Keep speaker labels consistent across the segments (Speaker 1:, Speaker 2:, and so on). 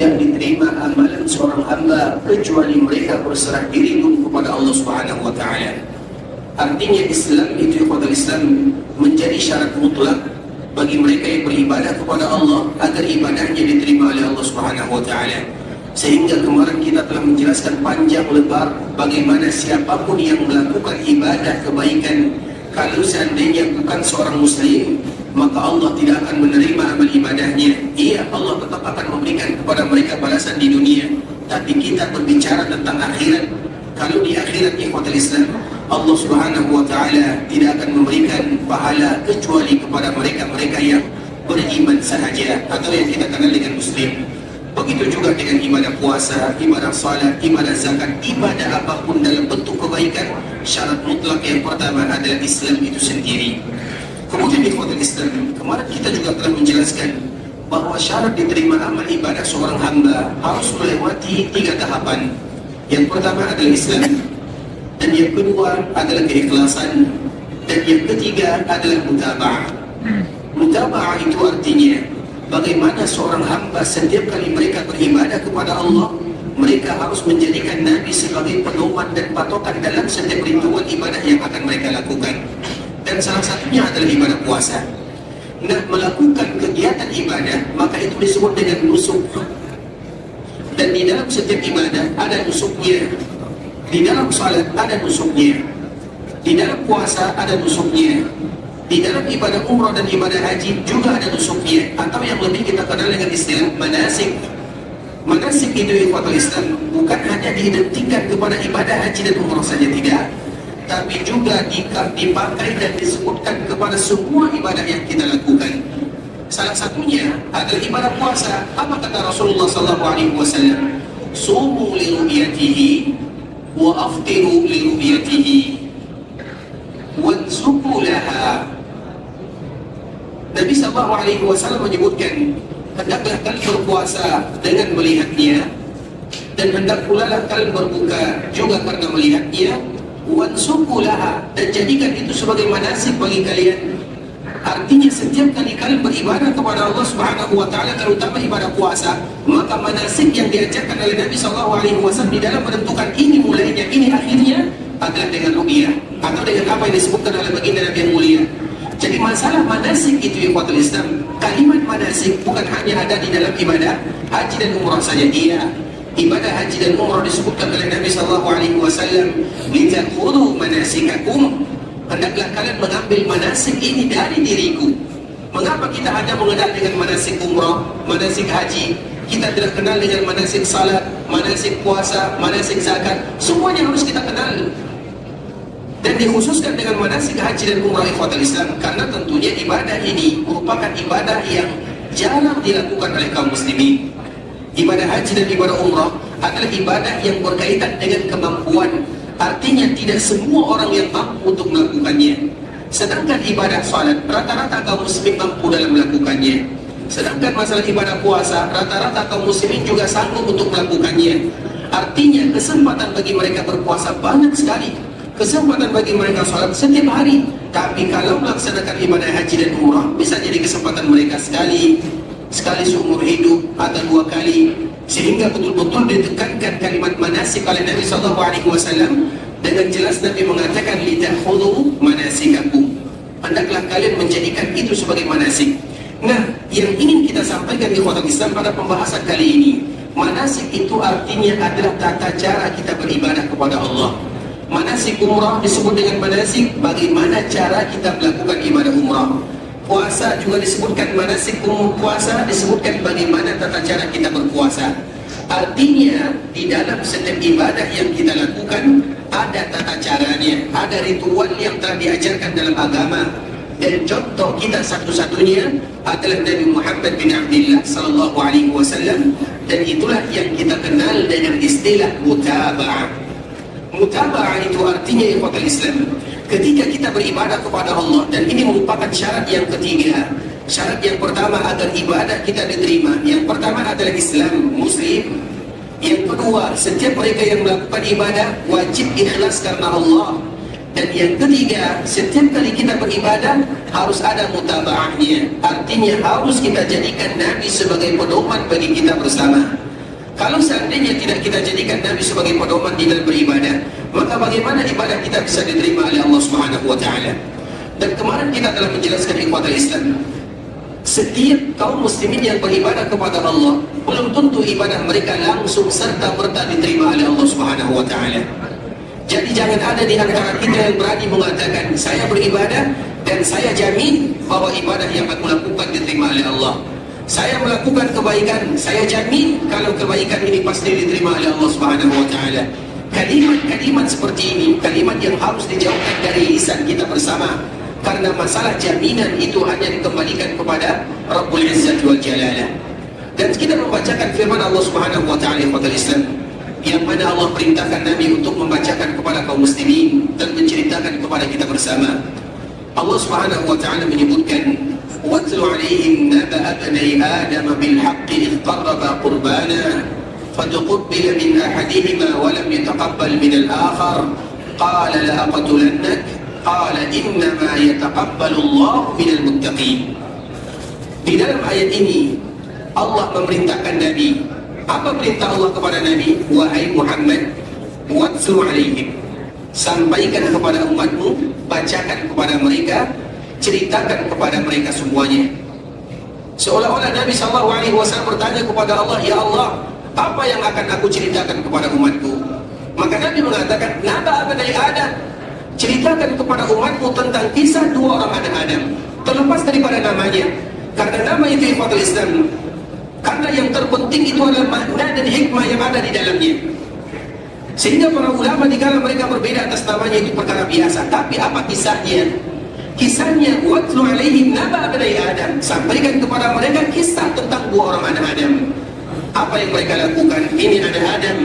Speaker 1: yang diterima amalan seorang hamba kecuali mereka berserah diri dulu kepada Allah Subhanahu wa taala. Artinya Islam itu, ikhwatul Islam, menjadi syarat mutlak bagi mereka yang beribadah kepada Allah agar ibadahnya diterima oleh Allah Subhanahu wa taala. Sehingga kemarin kita telah menjelaskan panjang lebar bagaimana siapapun yang melakukan ibadah kebaikan, kalau seandainya bukan seorang muslim, maka Allah tidak akan menerima amal ibadahnya. Iya, Allah tetap akan memberikan kepada mereka balasan di dunia. Tapi kita berbicara tentang akhirat. Kalau di akhirat, ikhwatul Islam, Allah Subhanahu wa taala tidak akan memberikan pahala kecuali kepada mereka-mereka yang beriman sahaja, atau yang kita kenal dengan muslim. Begitu juga dengan ibadah puasa, ibadah salat, ibadah zakat, ibadah apapun dalam bentuk kebaikan, syarat mutlak yang pertama adalah Islam itu sendiri. Kemudian ikhwatul Islam, kemarin kita juga telah menjelaskan bahwa syarat diterima amal ibadah seorang hamba harus melewati 3 tahapan. Yang pertama adalah Islam, dan yang kedua adalah keikhlasan, dan yang ketiga adalah mutaba'ah. Mutaba'ah itu artinya bagaimana seorang hamba setiap kali mereka beribadah kepada Allah, mereka harus menjadikan Nabi sebagai pedoman dan patokan dalam setiap ritual ibadah yang akan mereka lakukan. Dan salah satunya adalah ibadah puasa. Nah, melakukan kegiatan ibadah, maka itu disebut dengan nusuk. Dan di dalam setiap ibadah ada nusuknya. Di dalam salat ada nusuknya. Di dalam puasa ada nusuknya. Di dalam ibadah umrah dan ibadah haji juga ada nusuknya, atau yang lebih kita kenal dengan istilah manasik. Manasik itu, ikhwatul Islam, bukan hanya diidentikan kepada ibadah haji dan umrah saja, tidak, tapi juga dipakai dan disebutkan kepada semua ibadah yang kita lakukan. Salah satunya adalah ibadah puasa. Apa kata Rasulullah SAW? Sumu li ru'yatihi wa aftiru li ru'yatihi wansuku laha. Nabi SAW menyebutkan, hendaklah kalian berpuasa dengan melihatnya, dan hendak pula kalian berbuka juga karena melihatnya, wansuku laha, dan jadikan itu sebagai manasik bagi kalian. Artinya setiap kali kalian beribadah kepada Allah Subhanahu wa taala, terutama ibadah puasa, maka manasik yang diajarkan oleh Nabi SAW di dalam menentukan ini mulainya, ini akhirnya, adalah dengan ru'yah, atau dengan apa yang disebutkan oleh baginda Nabi yang mulia. Jadi masalah manasik itu, ikhwatul Islam, kalimat manasik bukan hanya ada di dalam ibadah haji dan umrah saja. Iya, ibadah haji dan umrah disebutkan oleh Nabi SAW, "Litakhudu manasikakum", hendaklah kalian mengambil manasik ini dari diriku. Mengapa kita hanya mengenal dengan manasik umrah, manasik haji? Kita tidak kenal dengan manasik salat, manasik puasa, manasik zakat. Semuanya harus kita kenal. Dan dikhususkan dengan manasik haji dan umrah, ikhwatul Islam, karena tentunya ibadah ini merupakan ibadah yang jarang dilakukan oleh kaum muslimin. Ibadah haji dan ibadah umrah adalah ibadah yang berkaitan dengan kemampuan. Artinya tidak semua orang yang mampu untuk melakukannya. Sedangkan ibadah salat, rata-rata kaum muslimin mampu dalam melakukannya. Sedangkan masalah ibadah puasa, rata-rata kaum muslimin juga sanggup untuk melakukannya. Artinya kesempatan bagi mereka berpuasa banyak sekali, kesempatan bagi mereka sholat setiap hari. Tapi kalau melaksanakan ibadah haji dan umrah, bisa jadi kesempatan mereka sekali seumur hidup atau 2 kali. Sehingga betul-betul ditekankan kalimat manasik oleh Nabi SAW. Dengan jelas Nabi mengatakan, "Litakhudu manasikakum", hendaklah kalian menjadikan itu sebagai manasik. Nah, yang ingin kita sampaikan di ikhwatul Islam pada pembahasan kali ini, manasik itu artinya adalah tata cara kita beribadah kepada Allah. Manasik umrah disebut dengan manasik, bagaimana cara kita melakukan ibadah umrah. Puasa juga disebutkan manasik puasa, disebutkan bagaimana tata cara kita berpuasa. Artinya di dalam setiap ibadah yang kita lakukan ada tata caranya, ada ritual yang telah diajarkan dalam agama. Dan contoh kita satu-satunya adalah Nabi Muhammad bin Abdullah sallallahu alaihi wasallam, dan itulah yang kita kenal dengan istilah mutaba'ah. Mutaba'ah itu artinya, ikhwatul Islam, ketika kita beribadah kepada Allah, dan ini merupakan syarat yang ketiga. Syarat yang pertama agar ibadah kita diterima, yang pertama adalah Islam, Muslim. Yang kedua, setiap mereka yang melakukan ibadah wajib ikhlas karena Allah. Dan yang ketiga, setiap kali kita beribadah harus ada mutaba'ahnya. Artinya harus kita jadikan Nabi sebagai pedoman bagi kita bersama. Kalau seandainya tidak kita jadikan Nabi sebagai pedoman di dalam beribadah, maka bagaimana ibadah kita bisa diterima oleh Allah Subhanahu wa taala? Dan kemarin kita telah menjelaskan ikhwatul Islam, setiap kaum muslimin yang beribadah kepada Allah belum tentu ibadah mereka langsung serta merta diterima oleh Allah Subhanahu wa taala. Jadi jangan ada di antara kita yang berani mengatakan saya beribadah dan saya jamin bahwa ibadah yang aku lakukan diterima oleh Allah. Saya melakukan kebaikan, saya jamin kalau kebaikan ini pasti diterima oleh Allah Subhanahu wa taala. Kalimat-kalimat seperti ini, kalimat yang harus dijauhkan dari lisan kita bersama. Karena masalah jaminan itu hanya dikembalikan kepada Rabbul Izzati wal Jalalah. Dan kita membacakan firman Allah Subhanahu wa taala kepada Islam, yang mana Allah perintahkan Nabi untuk membacakan kepada kaum muslimin dan menceritakan kepada kita bersama. Allah Subhanahu wa taala menyebutkan, "Watlu 'alaihim naba'a bani Adam bil haqqi idh qarraba qurbana fatuqabbala min ahadihima wa lam yataqabbal min al-akhar qala la aqtulannak qala innama yataqabbalu Allahu minal muttaqin." Di dalam ayat ini Allah memerintahkan Nabi. Apa perintah Allah kepada Nabi? Wahai Muhammad, watlu 'alaihim, sampaikan kepada umatmu, bacakan kepada mereka, ceritakan kepada mereka semuanya. Seolah-olah Nabi SAW bertanya kepada Allah, ya Allah, apa yang akan aku ceritakan kepada umatku? Maka Nabi mengatakan, naba abnai Adam, ceritakan kepada umatmu tentang kisah dua orang anak Adam, terlepas daripada namanya. Karena nama itu ikhwatul Islam, karena yang terpenting itu adalah makna dan hikmah yang ada di dalamnya. Sehingga para ulama dikala mereka berbeda atas namanya itu perkara biasa. Tapi apa kisahnya? Kisahnya, watlu 'alaihim naba abnai Adam, sampaikan kepada mereka kisah tentang dua orang anak Adam. Apa yang mereka lakukan? Ini anak Adam.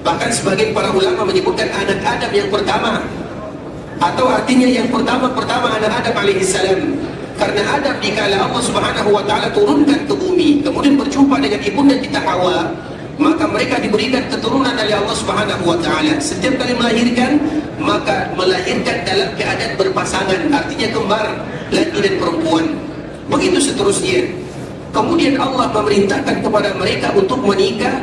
Speaker 1: Bahkan sebagian para ulama menyebutkan anak Adam yang pertama, atau artinya yang pertama anak Adam alaihissalam. Karena Adam dikala Allah Subhanahu wa taala turunkan ke bumi, kemudian berjumpa dengan ibunda kita Hawa, maka mereka diberikan keturunan oleh Allah Subhanahu wa taala. Setiap kali melahirkan, maka melahirkan dalam keadaan berpasangan, artinya kembar, laki dan perempuan. Begitu seterusnya. Kemudian Allah memerintahkan kepada mereka untuk menikah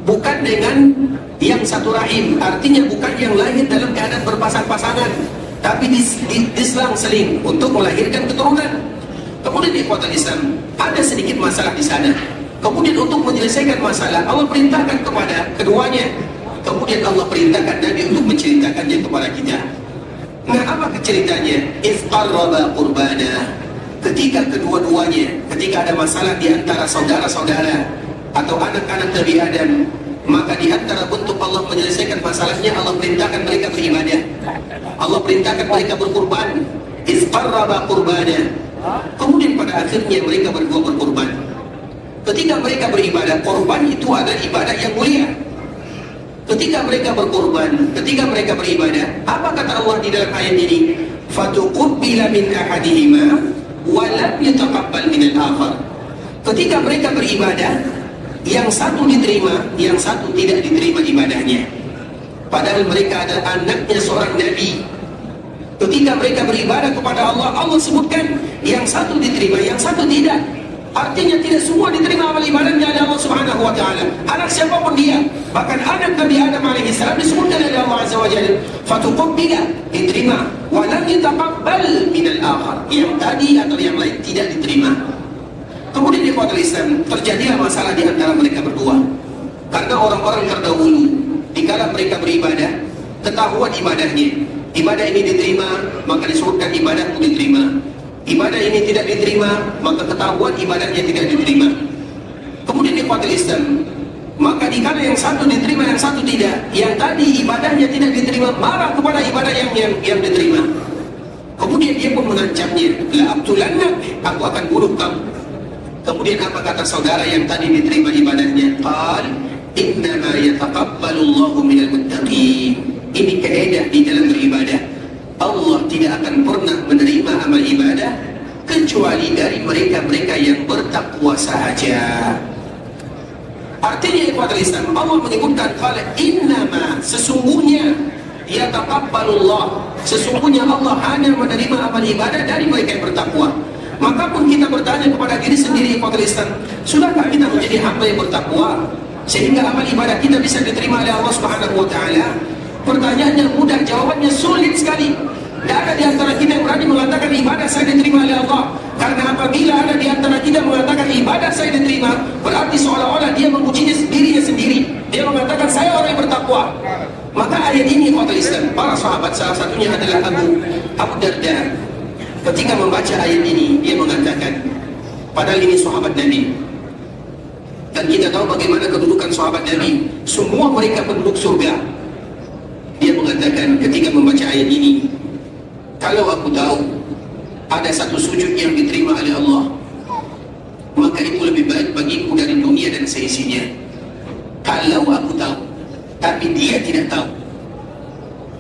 Speaker 1: bukan dengan yang satu rahim, artinya bukan yang lahir dalam keadaan berpasang-pasangan, tapi diselang-seling untuk melahirkan keturunan. Kemudian di kota Islam ada sedikit masalah di sana. Kemudian untuk menyelesaikan masalah, Allah perintahkan kepada keduanya. Kemudian Allah perintahkan Nabi untuk menceritakannya kepada kita. Nah, apa ceritanya? Idh qarraba qurbana. Ketika kedua-duanya, ketika ada masalah di antara saudara-saudara atau anak-anak Nabi Adam, maka di antara bentuk Allah menyelesaikan masalahnya, Allah perintahkan mereka beribadah. Allah perintahkan mereka berkurban. Idh qarraba qurbana. Kemudian pada akhirnya mereka berdua berkurban. Ketika mereka beribadah, korban itu adalah ibadah yang mulia. Ketika mereka berkorban, ketika mereka beribadah, apa kata Allah di dalam ayat ini? Fatuqabbala min ahadihima wa lam yataqabbal min al-akhar. Ketika mereka beribadah, yang satu diterima, yang satu tidak diterima ibadahnya. Padahal mereka adalah anaknya seorang nabi. Ketika mereka beribadah kepada Allah, Allah sebutkan yang satu diterima, yang satu tidak. Artinya tidak semua diterima amal ibadahnya oleh Allah Subhanahu wa taala. Anak siapapun dia, bahkan anak Nabi Adam alaihi salam disebutkan oleh Allah Azza wa Jalla, fatuqabbala, diterima, wa lam yataqabbal min al-akhar. Yang tadi atau yang lain tidak diterima. Kemudian di kota Islam terjadilah masalah di antara mereka berdua. Karena orang-orang terdahulu dikala mereka beribadah, ketahuan ibadahnya. Ibadah ini diterima, maka disebutkan ibadahmu diterima. Ibadah ini tidak diterima, maka ketahuan ibadahnya tidak diterima. Kemudian di kota Islam, maka dikala yang satu diterima, yang satu tidak, yang tadi ibadahnya tidak diterima, marah kepada ibadah yang diterima. Kemudian dia pun mengancamnya, la aqtulannak, aku akan bunuh kamu. Kemudian apa kata saudara yang tadi diterima ibadahnya? Qal innama yataqabbalu Allahu minal muttaqin. Ini kaidah di dalam beribadah. Allah tidak akan pernah menerima amal ibadah kecuali dari mereka-mereka yang bertakwa sahaja. Artinya ikhwatul Islam, Allah menyebutkan qala innama, sesungguhnya yataqabbalullah. Sesungguhnya Allah hanya menerima amal ibadah dari mereka yang bertakwa. Maka pun kita bertanya kepada diri sendiri, Islam, sudahkah kita menjadi hamba yang bertakwa sehingga amal ibadah kita bisa diterima oleh Allah Subhanahu wa taala? Pertanyaannya mudah, jawabannya sulit sekali. Tidak ada di antara kita yang berani mengatakan ibadah saya diterima oleh Allah. Karena apabila ada di antara kita mengatakan ibadah saya diterima, berarti seolah-olah dia memujinya sendiri. Dia mengatakan saya orang yang bertakwa. Maka ayat ini Islam, para sahabat salah satunya adalah Abu Darda. Ketika membaca ayat ini, dia mengatakan, padahal ini sahabat Nabi, dan kita tahu bagaimana kedudukan sahabat Nabi, semua mereka penduduk surga. Dia mengatakan ketika membaca ayat ini, kalau aku tahu ada satu sujud yang diterima oleh Allah, maka itu lebih baik bagiku dari dunia dan seisinya. Kalau aku tahu, tapi dia tidak tahu.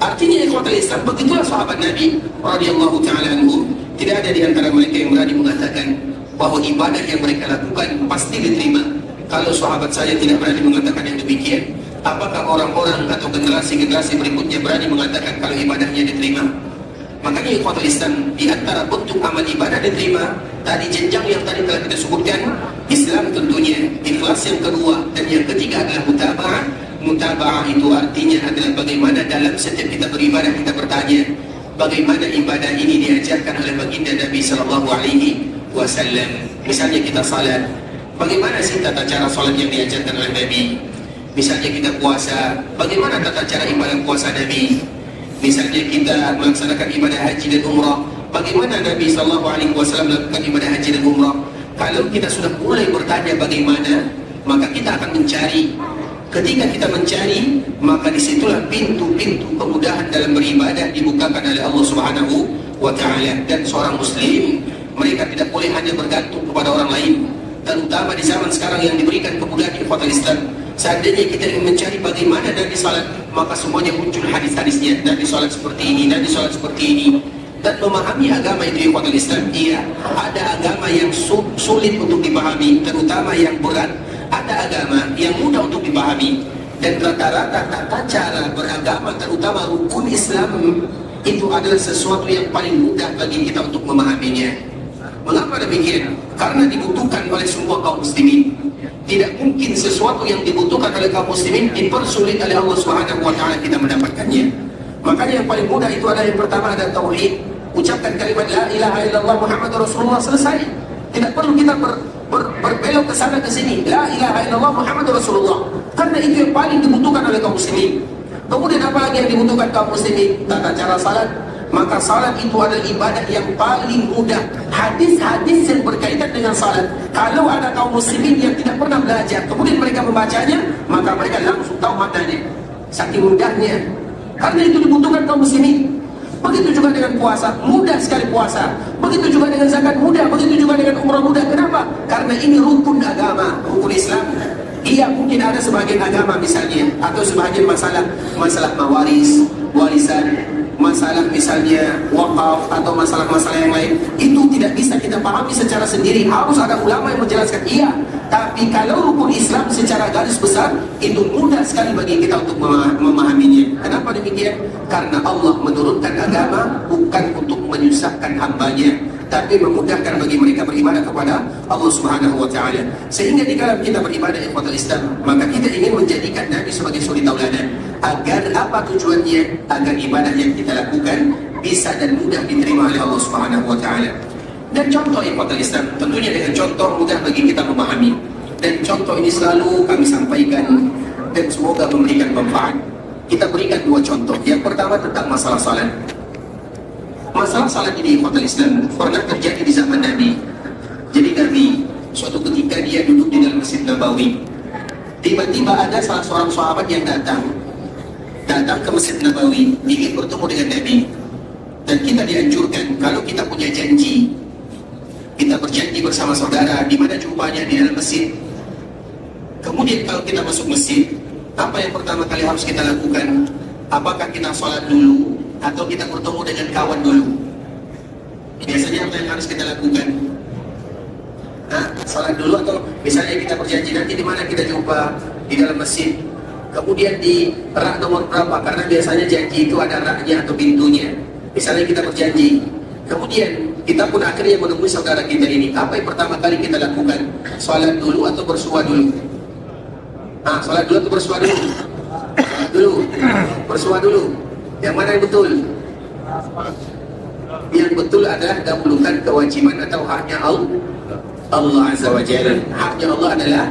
Speaker 1: Artinya ikhwatul Islam, begitulah sahabat Nabi radhiyallahu taala anhum. Tidak ada di antara mereka yang berani mengatakan bahwa ibadah yang mereka lakukan pasti diterima. Kalau sahabat saya tidak berani mengatakan yang demikian, apakah orang-orang atau generasi-generasi berikutnya berani mengatakan kalau ibadahnya diterima? Makanya ikhwatul Islam, di antara bentuk amal ibadah diterima, tadi jenjang yang tadi telah kita sebutkan, Islam tentunya, ikhlas yang kedua, dan yang ketiga adalah mutaba'ah. Mutaba'ah itu artinya adalah bagaimana dalam setiap kita beribadah kita bertanya, bagaimana ibadah ini diajarkan oleh baginda Nabi Sallallahu Alaihi Wasallam. Misalnya kita salat, bagaimana sih tata cara salat yang diajarkan oleh Nabi? Misalnya kita puasa, bagaimana tata cara ibadah puasa Nabi? Misalnya kita melaksanakan ibadah haji dan umrah, bagaimana Nabi Sallallahu Alaihi Wasallam melakukan ibadah haji dan umrah? Kalau kita sudah mulai bertanya bagaimana, maka kita akan mencari. Ketika kita mencari, maka disitulah pintu-pintu kemudahan dalam beribadah dibukakan oleh Allah Subhanahu wa taala. Dan seorang muslim, mereka tidak boleh hanya bergantung kepada orang lain, terutama di zaman sekarang yang diberikan kemudahan ikhwatul Islam. Seandainya kita ingin mencari bagaimana Nabi salat, maka semuanya muncul hadis-hadisnya. Nabi salat seperti ini, Nabi salat seperti ini. Dan memahami agama itu ikhwatul Islam, iya, ada agama yang sulit untuk dipahami, terutama yang berat. Ada agama yang mudah untuk dipahami, dan rata-rata tata cara beragama, terutama rukun Islam, itu adalah sesuatu yang paling mudah bagi kita untuk memahaminya. Mengapa demikian? Karena dibutuhkan oleh semua kaum muslimin. Tidak mungkin sesuatu yang dibutuhkan oleh kaum muslimin dipersulit oleh Allah Subhanahu wa taala kita mendapatkannya. Makanya yang paling mudah itu adalah yang pertama ada tauhid. Ucapkan kalimat la ilaha illallah Muhammadur Rasulullah, selesai. Tidak perlu kita berbelok ke sana ke sini. La ilaha illallah Muhammadur Rasulullah. Karena itu yang paling dibutuhkan oleh kaum muslimin. Kemudian apa lagi yang dibutuhkan kaum muslimin? Tata cara salat. Maka salat itu adalah ibadah yang paling mudah. Hadis-hadis yang berkaitan dengan salat, kalau ada kaum muslimin yang tidak pernah belajar, kemudian mereka membacanya, maka mereka langsung tahu maknanya. Saking mudahnya. Karena itu dibutuhkan kaum muslimin. Begitu juga dengan puasa, mudah sekali puasa. Begitu juga dengan zakat, mudah. Begitu juga dengan umrah, mudah. Kenapa? Karena ini rukun agama, rukun Islam. Iya, mungkin ada sebagian agama misalnya, atau sebagian masalah mawaris, warisan, masalah misalnya wakaf, atau masalah-masalah yang lain, itu tidak bisa kita pahami secara sendiri. Harus ada ulama yang menjelaskan. Iya, tapi kalau rukun Islam secara garis besar, itu mudah sekali bagi kita untuk memahaminya. Kenapa demikian? Karena Allah menurunkan agama bukan untuk menyusahkan hambanya, tapi memudahkan bagi mereka beribadah kepada Allah Subhanahu wa taala. Sehingga di dalam kita beribadah ikhwatul Islam, maka kita ingin menjadikan Nabi sebagai suri tauladan. Agar apa tujuannya? Agar ibadah yang kita lakukan bisa dan mudah diterima oleh Allah Subhanahu wa taala. Dan contoh ikhwatul Islam, tentunya dengan contoh mudah bagi kita memahami. Dan contoh ini selalu kami sampaikan dan semoga memberikan manfaat. Kita berikan dua contoh. Yang pertama tentang masalah salat. Masalah salat ini ikhwatul Islam pernah terjadi di zaman Nabi. Jadi Nabi suatu ketika dia duduk di dalam Masjid Nabawi. Tiba-tiba ada salah seorang sahabat yang datang ke Masjid Nabawi ingin bertemu dengan Nabi. Dan kita dianjurkan kalau kita punya janji, kita berjanji bersama saudara di mana jumpanya di dalam masjid. Kemudian kalau kita masuk masjid, apa yang pertama kali harus kita lakukan? Apakah kita sholat dulu atau kita bertemu dengan kawan dulu? Biasanya apa yang harus kita lakukan? Sholat dulu, atau misalnya kita berjanji nanti di mana kita jumpa di dalam masjid. kemudian di rak nomor berapa, karena biasanya janji itu ada raknya atau pintunya. Misalnya kita berjanji, kemudian kita pun akhirnya menemui saudara kita ini, apa yang pertama kali kita lakukan? Salat dulu atau bersua dulu? Salat dulu atau bersua dulu? Salat dulu, bersua dulu. Yang mana yang betul? Yang betul adalah dahulukan kewajiban atau haknya Allah Azza wa Jalla. Haknya Allah adalah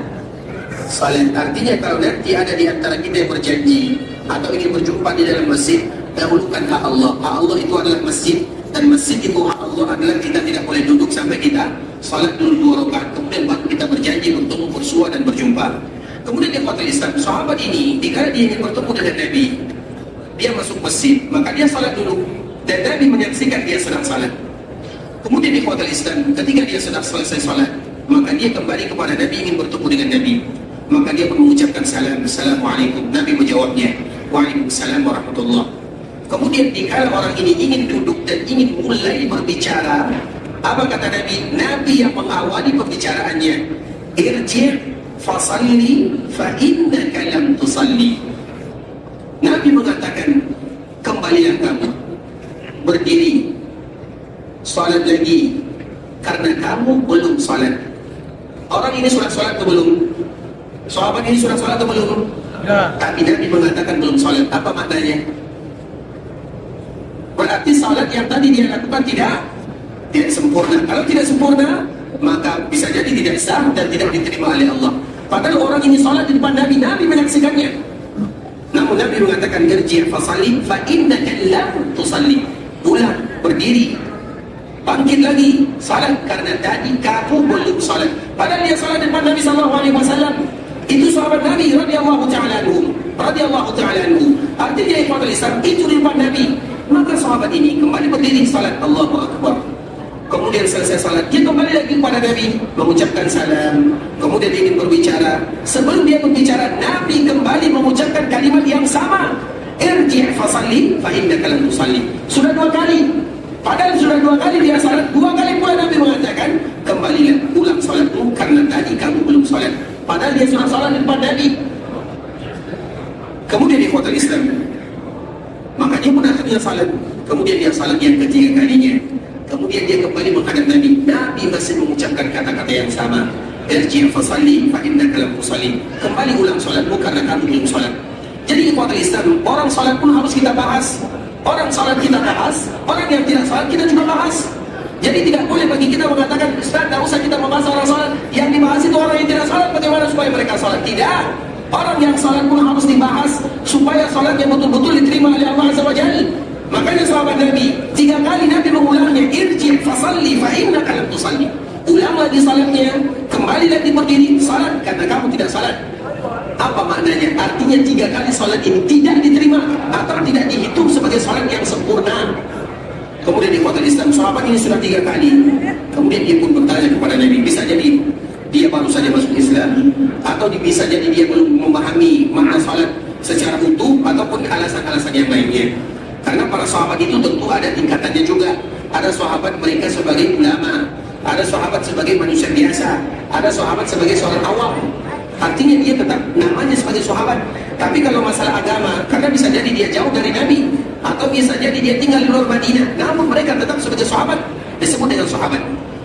Speaker 1: salat. Artinya kalau nanti ada di antara kita yang berjanji atau ingin berjumpa di dalam masjid, dahulukan hak Allah. Hak Allah itu adalah masjid, dan masjid itu hak Allah adalah kita tidak boleh duduk sampai kita salat dulu 2 rakaat, kemudian baru kita berjanji bertemu, bersua dan berjumpa. Kemudian dia kata Islam, sahabat ini dikala dia ingin bertemu dengan Nabi, dia masuk masjid, maka dia salat dulu, dan Nabi menyaksikan dia sedang salat. Kemudian dia kata Islam, ketika dia sedang selesai salat, maka dia kembali kepada Nabi, ingin bertemu dengan Nabi. Maka dia pun mengucapkan salam, Assalamualaikum. Nabi menjawabnya, Waalaikumsalam warahmatullah. Kemudian dikala orang ini ingin duduk dan ingin mulai berbicara, apa kata Nabi? Nabi yang mengawali pembicaraannya, irji' fasalli fa innaka lam tusalli. Nabi mengatakan, kembalilah kamu, berdiri, salat lagi, karena kamu belum salat. Orang ini sudah salat atau belum? Sahabat ini sudah salat atau belum? Ya. Tapi Nabi mengatakan belum salat. Apa maknanya? Berarti salat yang tadi dia lakukan tidak sempurna. Kalau tidak sempurna, maka bisa jadi tidak sah dan tidak diterima oleh Allah. Padahal orang ini salat di depan Nabi, Nabi menyaksikannya. Namun Nabi mengatakan, irji' fasalli fa innaka lam tusalli. Ulang, berdiri, bangkit lagi, salat, karena tadi kamu belum salat. Padahal dia salat di depan Nabi SAW. Itu sahabat Nabi radhiyallahu ta'ala anhu. Artinya ikhwatul Islam, itu di depan Nabi. Maka sahabat ini kembali berdiri salat, Allahu Akbar. Kemudian selesai salat, dia kembali lagi kepada Nabi, mengucapkan salam. Kemudian ingin berbicara. Sebelum dia berbicara, Nabi kembali mengucapkan kalimat yang sama, irji' fasalli fa innaka lam tusalli. Sudah 2 kali. Padahal sudah 2 kali dia salat, 2 kali pula Nabi mengatakan, kembalilah, ulang salatmu karena tadi kamu belum salat. Padahal dia sudah salat di depan Nabi. Kemudian dia kata Islam, maka dia pun akhirnya salat. Kemudian dia salat yang ketiga kalinya. Kemudian dia kembali menghadap Nabi. Nabi masih mengucapkan kata-kata yang sama, irji' fasalli fa innaka lam tusalli. Kembali ulang salatmu karena kamu belum salat. Jadi ikhwatul Islam, orang salat pun harus kita bahas. Orang salat kita bahas, orang yang tidak salat kita juga bahas. Jadi tidak boleh bagi kita mengatakan, Ustaz, tidak usah kita membahas orang salat. Yang dibahas itu orang yang tidak salat, bagaimana supaya mereka salat? Tidak. Orang yang salat pun harus dibahas supaya salatnya betul-betul diterima oleh Allah Azza wa Jalla. Makanya sahabat Nabi, 3 kali Nabi mengulangnya, irji' fasalli fa innaka lam tusalli. Ulang lagi salatnya, kembali lagi berdiri, salat karena kamu tidak salat. Apa maknanya? Artinya 3 kali salat ini tidak diterima atau tidak dihitung sebagai salat yang sempurna. Kemudian di kota Islam, sahabat ini sudah 3 kali. Kemudian dia pun bertanya kepada Nabi, bisa jadi dia baru saja masuk Islam, atau bisa jadi dia belum memahami makna salat secara utuh, ataupun alasan-alasan yang lainnya. Karena para sahabat itu tentu ada tingkatannya juga. Ada sahabat mereka sebagai ulama, ada sahabat sebagai manusia biasa, ada sahabat sebagai seorang awam. Artinya dia tetap namanya sebagai sahabat. Tapi kalau masalah agama, karena bisa jadi dia jauh dari Nabi, atau bisa jadi dia tinggal di luar Madinah, namun mereka tetap sebagai sahabat, disebut dengan sahabat.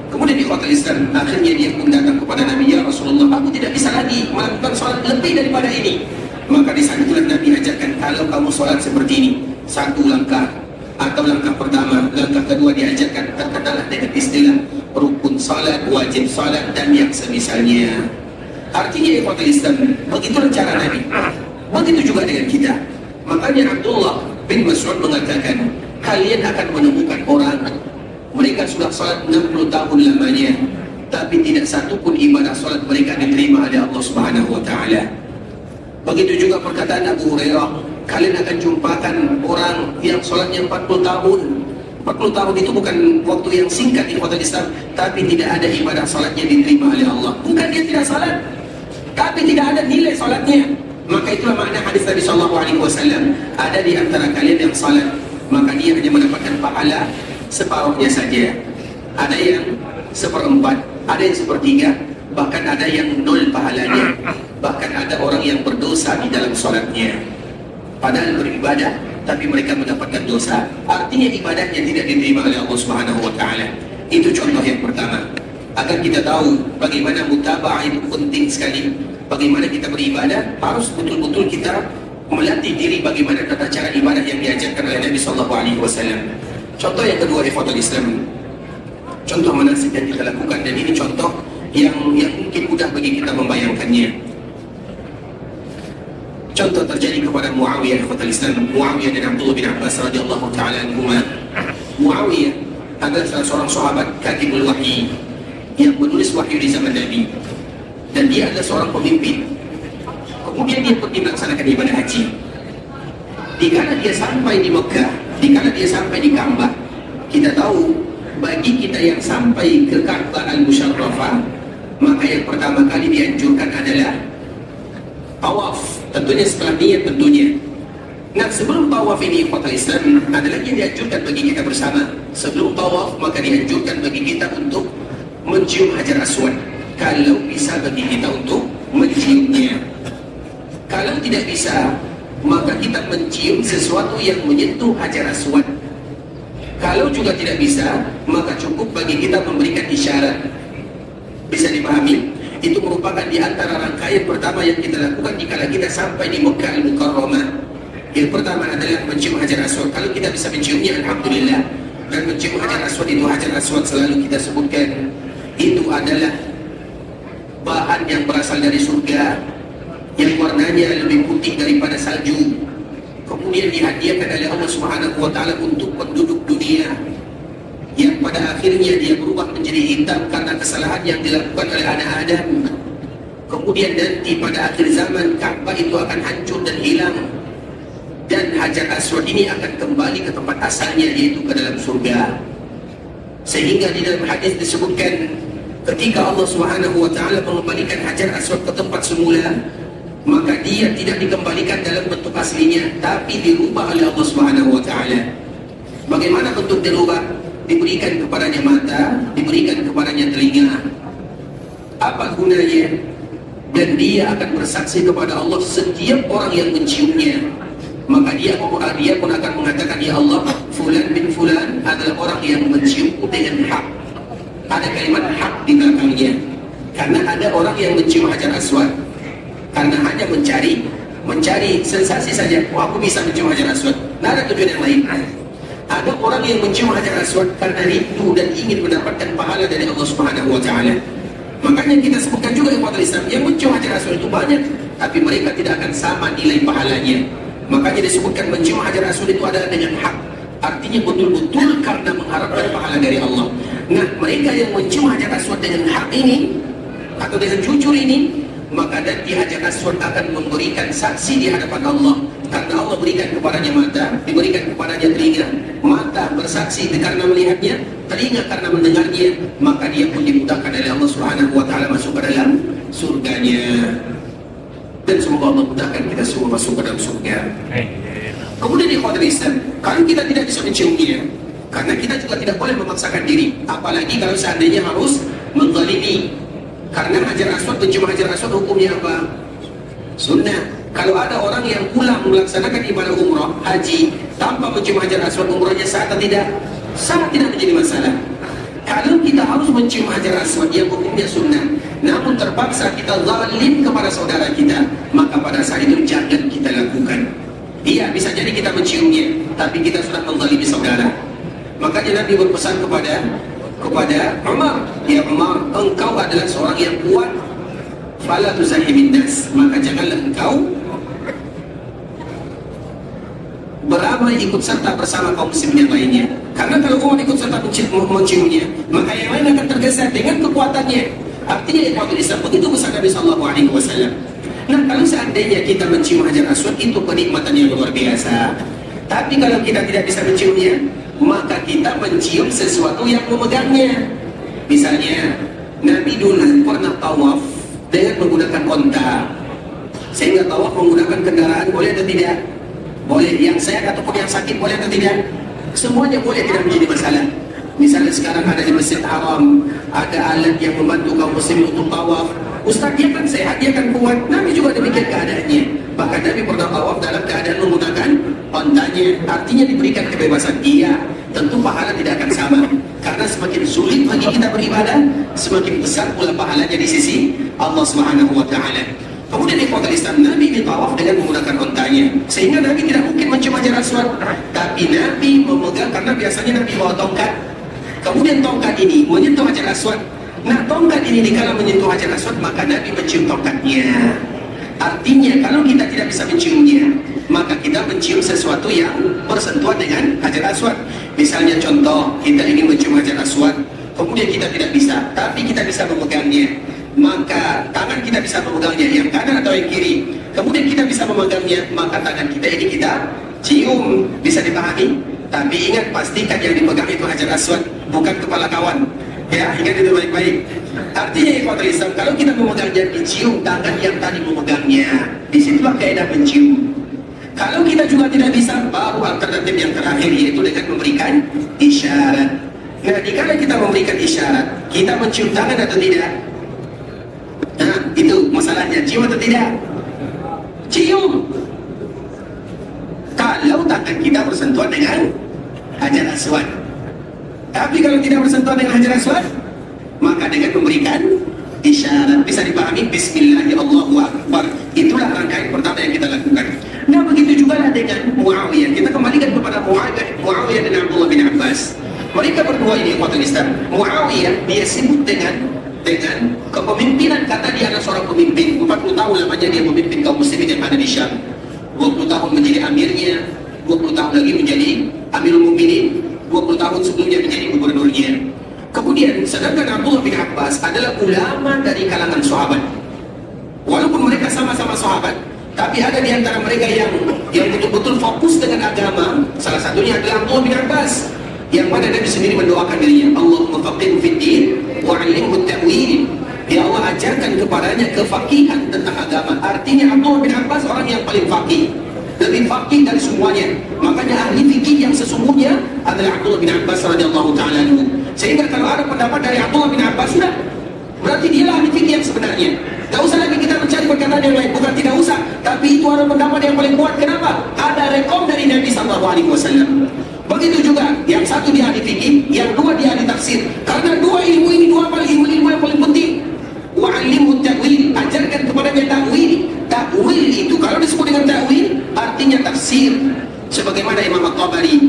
Speaker 1: Kemudian di kota Islam, akhirnya dia pun datang kepada Nabi, ya Rasulullah, aku tidak bisa lagi melakukan salat lebih daripada ini. Maka di sana Nabi ajarkan, kalau kamu salat seperti ini, 1 langkah, atau langkah pertama, langkah kedua diajarkan, terkenalah dengan istilah rukun salat, wajib salat, dan yang semisalnya. Artinya ikhwatul Islam, begitulah cara Nabi. Begitu juga dengan kita. Makanya Abdullah bin Mas'ud mengatakan, kalian akan menemukan orang, mereka sudah salat 60 tahun lamanya, tapi tidak satu pun ibadah salat mereka diterima oleh Allah Subhanahu wa taala. Begitu juga perkataan Abu Hurairah, kalian akan jumpakan orang yang salatnya 40 tahun. 40 tahun itu bukan waktu yang singkat di kota Islam, tapi tidak ada ibadah salatnya diterima oleh Allah. Bukan dia tidak salat, tapi tidak ada nilai salatnya. Maka itulah makna hadis Nabi SAW, ada di antara kalian yang salat, maka dia hanya mendapatkan pahala separuhnya saja. Ada yang 1/4, ada yang 1/3, bahkan ada yang 0 pahalanya. Bahkan ada orang yang berdosa dosa di dalam sholatnya. Padahal beribadah, tapi mereka mendapatkan dosa. Artinya ibadahnya tidak diterima oleh Allah Subhanahu wa Ta'ala. Itu contoh yang pertama. Agar kita tahu bagaimana mutaba'ah itu penting sekali. Bagaimana kita beribadah, harus betul-betul kita melatih diri bagaimana tata cara ibadah yang diajarkan oleh Nabi Sallallahu Alaihi Wasallam. Contoh yang kedua, ikhwatul Islam, contoh manasik yang kita lakukan, dan ini contoh yang mungkin mudah bagi kita membayangkannya. Contoh terjadi kepada Muawiyah, ikhwatul Islam, Muawiyah dan Abdullah bin Abbas radhiyallahu taala anhuma. Muawiyah adalah salah seorang sahabat katibul wahyi yang menulis wahyu di zaman Nabi, dan dia adalah seorang pemimpin. Kemudian dia pergi melaksanakan ibadah haji. Dikala dia sampai di Mekah, dikala dia sampai di Ka'bah, kita tahu bagi kita yang sampai ke Ka'bah Al-Musharrafah, maka yang pertama kali dianjurkan adalah tawaf. Tentunya setelah niat tentunya. Nah, sebelum tawaf ini, ikhwatul Islam, adalah yang dianjurkan bagi kita bersama. Sebelum tawaf, maka dianjurkan bagi kita untuk mencium Hajar Aswad. Kalau bisa bagi kita untuk menciumnya. Kalau tidak bisa, maka kita mencium sesuatu yang menyentuh Hajar Aswad. Kalau juga tidak bisa, maka cukup bagi kita memberikan isyarat. Bisa dipahami? Itu merupakan di antara rangkaian pertama yang kita lakukan jika kita sampai di Mekah Al-Mukarramah. Yang pertama adalah mencium Hajar Aswad. Kalau kita bisa menciumnya, alhamdulillah. Dan mencium Hajar Aswad itu, Hajar Aswad selalu kita sebutkan, itu adalah bahan yang berasal dari surga, yang warnanya lebih putih daripada salju. Kemudian dihadiahkan oleh Allah Subhanahu wa Ta'ala untuk penduduk dunia, yang pada akhirnya dia berubah menjadi hitam karena kesalahan yang dilakukan oleh anak Adam. Kemudian nanti pada akhir zaman Ka'bah itu akan hancur dan hilang, dan Hajar Aswad ini akan kembali ke tempat asalnya, yaitu ke dalam surga. Sehingga di dalam hadis disebutkan, ketika Allah Subhanahu wa Ta'ala mengembalikan Hajar Aswad ke tempat semula, maka dia tidak dikembalikan dalam bentuk aslinya, tapi dirubah oleh Allah Subhanahu wa Ta'ala. Bagaimana bentuk dirubah? Diberikan kepadanya mata, diberikan kepadanya telinga. Apa gunanya? Dan dia akan bersaksi kepada Allah setiap orang yang menciumnya. Maka dia pun akan mengatakan, ya Allah, fulan bin fulan adalah orang yang menciumku dengan hak. Ada kalimat hak di belakangnya. Karena ada orang yang mencium Hajar Aswad karena hanya mencari sensasi saja. Wah, aku bisa mencium Hajar Aswad, tidak ada tujuan yang lain. Ada orang yang mencium Hajar Aswad karena rindu dan ingin mendapatkan pahala dari Allah Subhanahu wa Ta'ala. Makanya kita sebutkan juga ikhwatul Islam, yang mencium Hajar Aswad itu banyak, tapi mereka tidak akan sama nilai pahalanya. Makanya disebutkan mencium Hajar Aswad itu adalah dengan hak. Artinya betul-betul karena mengharapkan pahala dari Allah. Nah, mereka yang mencium Hajar Aswad dengan hak ini, atau dengan jujur ini, maka nanti Hajar Aswad akan memberikan saksi di hadapan Allah. Karena Allah berikan kepadanya mata, diberikan kepadanya telinga. Mata bersaksi karena melihatnya, telinga karena mendengarnya, maka dia pun dimudahkan oleh Allah Subhanahu wa Ta'ala masuk ke dalam surganya. Dan semoga Allah mudahkan kita semua masuk ke dalam surga. Kemudian di ikhwatul Islam, kalau kita tidak bisa menciumnya, karena kita juga tidak boleh memaksakan diri, apalagi kalau seandainya harus menzalimi. Karena Hajar Aswad, mencium Hajar Aswad hukumnya apa? Sunnah. Kalau ada orang yang pulang melaksanakan ibadah umrah, haji, tanpa mencium Hajar Aswad, umrahnya sah atau tidak? Sangat tidak menjadi masalah. Kalau kita harus mencium Hajar Aswad yang hukumnya sunnah, namun terpaksa kita zalim kepada saudara kita, maka pada saat itu jangan kita lakukan. Iya, bisa jadi kita menciumnya, tapi kita sudah menzalimi saudara. Makanya Nabi berpesan kepada Umar, ya Umar, engkau adalah seorang yang kuat, fala tuzahimin nas, maka janganlah engkau beramai ikut serta bersama kaum muslimin yang lainnya. Karena kalau Umar ikut serta menciumnya, maka yang lain akan tergeser dengan kekuatannya. Artinya ikhwatul Islam, begitu besar Nabi Sallallahu Alaihi Wasallam. Nah, kalau seandainya kita mencium Hajar Aswad, itu kenikmatan yang luar biasa. Tapi kalau kita tidak bisa menciumnya, maka kita mencium sesuatu yang memegangnya. Misalnya, Nabi dulu pernah tawaf dengan menggunakan onta. Sehingga tawaf menggunakan kendaraan boleh atau tidak? Boleh. Yang sehat ataupun yang sakit boleh atau tidak? Semuanya boleh, tidak menjadi masalah. Misalnya sekarang ada di Masjid Haram, ada alat yang membantu kaum muslim untuk tawaf, Ustaz, dia kan sehat, dia kan kuat. Nabi juga demikian keadaannya. Bahkan Nabi pernah tawaf dalam keadaan menggunakan ontanya. Artinya diberikan kebebasan. Iya, tentu pahala tidak akan sama. Karena semakin sulit bagi kita beribadah, semakin besar pula pahalanya di sisi Allah Subhanahu wa Ta'ala. Kemudian ikhwatul Islam, Nabi ini tawaf dengan menggunakan ontanya, sehingga Nabi tidak mungkin mencium Hajar Aswad. Tapi Nabi memegang, karena biasanya Nabi bawa tongkat. Kemudian tongkat ini menyentuh Hajar Aswad. Nah, tongkat ini dikala menyentuh Hajar Aswad, maka Nabi mencium tongkatnya. Artinya kalau kita tidak bisa menciumnya, maka kita mencium sesuatu yang bersentuhan dengan Hajar Aswad. Misalnya contoh, kita ingin mencium Hajar Aswad, kemudian kita tidak bisa, tapi kita bisa memegangnya. Maka tangan kita bisa memegangnya, yang kanan atau yang kiri. Kemudian kita bisa memegangnya, maka tangan kita ini kita cium. Bisa dipahami? Tapi ingat, pastikan yang dipegang itu Hajar Aswad, bukan kepala kawan. Ya, ingat itu baik-baik. Artinya ikhwatul Islam, kalau kita memegangnya, dicium tangan yang tadi memegangnya. Disitulah kaidah mencium. Kalau kita juga tidak bisa, baru alternatif yang terakhir, yaitu dengan memberikan isyarat. Nah, dikala kita memberikan isyarat, kita mencium tangan atau tidak? Nah, itu masalahnya, cium atau tidak? Cium. Kalau tangan kita bersentuhan dengan Hajar Aswad. Tapi kalau tidak bersentuhan dengan Hajar Aswad, maka dengan memberikan isyarat. Bisa dipahami? Bismillahirrahmanirrahim. Itulah rangkaian pertama yang kita lakukan. Nah, begitu juga dengan Muawiyah. Kita kembalikan kepada Muawiyah dan Abdullah bin Abbas. Mereka berdua ini ikhwatul Islam. Muawiyah dia sibuk dengan kepemimpinan. Kata dia adalah seorang pemimpin. 40 tahun lamanya dia memimpin kaum muslimin yang ada di Syam. 20 tahun menjadi amirnya, 20 tahun lagi menjadi Amirul Mukminin, 20 tahun sebelumnya menjadi gubernurnya. Kemudian sedangkan Abdullah bin Abbas adalah ulama dari kalangan sahabat. Walaupun mereka sama-sama sahabat, tapi ada di antara mereka yang betul-betul fokus dengan agama. Salah satunya adalah Abdullah bin Abbas, yang mana Nabi sendiri mendoakan dirinya, Allahumma faqihhu fid din wa 'allimhu ta'wil. Ya Allah, ajarkan kepadanya kefakihan tentang agama. Artinya Abdullah bin Abbas orang yang paling fakih, lebih fakih dari semuanya. Makanya ahli fikih yang sesungguhnya adalah Abdullah bin Abbas radhiyallahu ta'ala anhu. Sehingga kalau ada pendapat dari Abdullah bin Abbas, sudah berarti dialah ahli fikih yang sebenarnya. Tak usah lagi kita mencari perkataan yang lain, bukan tidak usah, tapi itu adalah pendapat yang paling kuat. Kenapa? Ada rekom dari Nabi SAW. Begitu juga, yang satu dia ahli fikih, yang dua dia ahli tafsir. Karena dua ilmu ini, dua ilmu yang paling penting. Wa'allimhu ta'wil, ajarkan kepadanya ta'wil. Ta'wil itu kalau disebut dengan ta'wil, artinya tafsir. Sebagaimana Imam At-Tabari,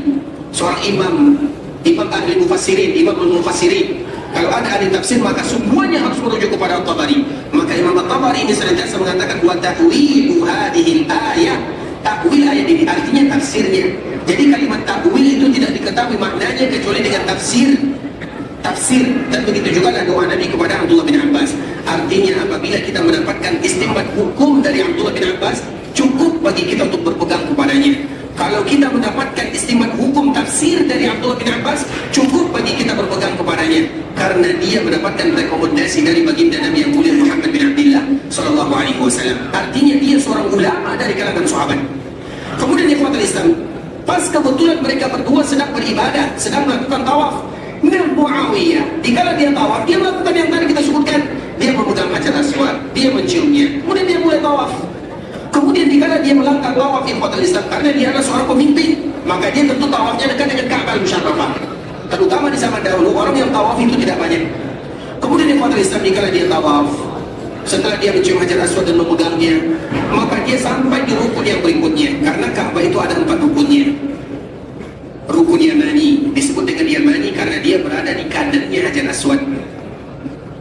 Speaker 1: seorang imam ahli mufassirin, imam al-mufassirin. Kalau ada ahli tafsir, maka semuanya harus merujuk kepada At-Tabari. Maka Imam At-Tabari ini senantiasa mengatakan wa ta'wilu hadhil ayat. Ta'wil ayat ini artinya tafsirnya. Jadi kalimat ta'wil itu tidak diketahui maknanya kecuali dengan tafsir. Dan begitu juga doa Nabi kepada Abdullah bin Abbas. Artinya apabila kita mendapatkan istinbat hukum dari Abdullah bin Abbas, cukup bagi kita untuk berpegang kepadanya. Kalau kita mendapatkan istinbat hukum tafsir dari Abdullah bin Abbas, cukup bagi kita berpegang kepadanya, karena dia mendapatkan rekomendasi dari baginda Nabi yang mulia Muhammad bin Abdullah sallallahu alaihi wasallam. Artinya dia seorang ulama dari kalangan sahabat. Kemudian ikhwatul Islam, pas kebetulan mereka berdua sedang beribadah, sedang melakukan tawaf. Nah, Muawiyah, dikala dia tawaf, dia melakukan yang tadi kita sebutkan. Dia memegang Hajar Aswad, dia menciumnya, kemudian dia mulai tawaf. Kemudian dikala dia melangkah tawaf ikhwatul Islam, karena dia adalah seorang pemimpin, maka dia tentu tawafnya dekat dengan Ka'bah Musyarrafah. Terutama di zaman dahulu, orang yang tawaf itu tidak banyak. Kemudian ikhwatul Islam, dikala dia tawaf, setelah dia mencium Hajar Aswad dan memegangnya, maka dia sampai di rukun yang berikutnya. Karena Ka'bah itu ada 4 rukunnya. Rukun Yamani disebut dengan Yamani karena dia berada di kanannya Hajar Aswad,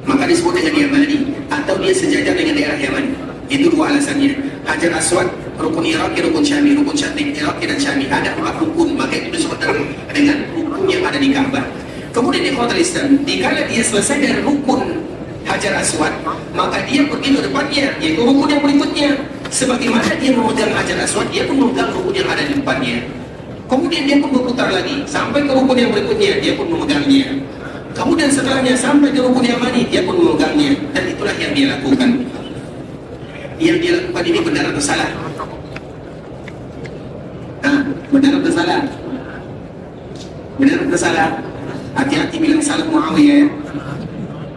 Speaker 1: maka disebut dengan Yamani, atau dia sejajar dengan daerah Yaman. Itu dua alasannya. Hajar Aswad, rukun Iraqi, rukun Syami. Rukun Syami, Iraqi dan Syami ada 4 rukun, maka itu disebut dengan rukun yang ada di Ka'bah. Kemudian di ikhwatul Islam, dikala dia selesai dari rukun Hajar Aswad, maka dia pergi ke depannya, yaitu rukun yang berikutnya. Sebagaimana dia memegang Hajar Aswad, dia pun memegang rukun yang ada di depannya. Kemudian dia pun berputar lagi sampai ke rukun yang berikutnya, dia pun memegangnya. Kemudian setelahnya sampai ke rukun Yamani, dia pun memegangnya. Dan itulah yang dia lakukan. Yang dia lakukan ini benar atau salah? Benar atau salah? Benar atau salah? Hati-hati bilang salah Muawiyah ya.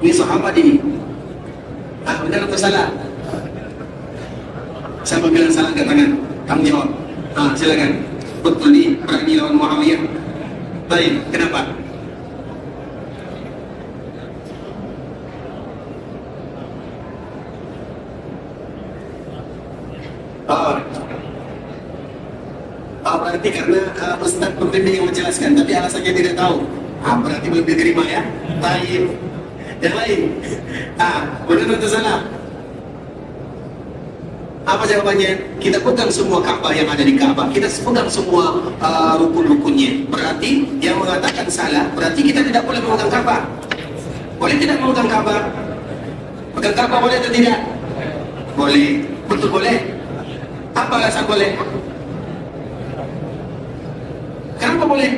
Speaker 1: Ini sahabat ini. Benar atau salah? Siapa bilang salah angkat tangan? Kamu jawab. Silakan. Betul nih, berani lawan Muawiyah. Baik, kenapa? Berarti karena Ustaz pembimbing yang menjelaskan, tapi alasannya tidak tahu. Berarti belum diterima ya. Baik. Yang lain. Benar atau salah? Apa jawabannya? Kita pegang semua Ka'bah yang ada di Ka'bah. Kita pegang semua rukun-rukunnya. Berarti yang mengatakan salah, berarti kita tidak boleh memegang Ka'bah. Boleh tidak memegang Ka'bah? Pegang Ka'bah boleh atau tidak? Boleh. Betul boleh. Apa alasan boleh? Kenapa boleh?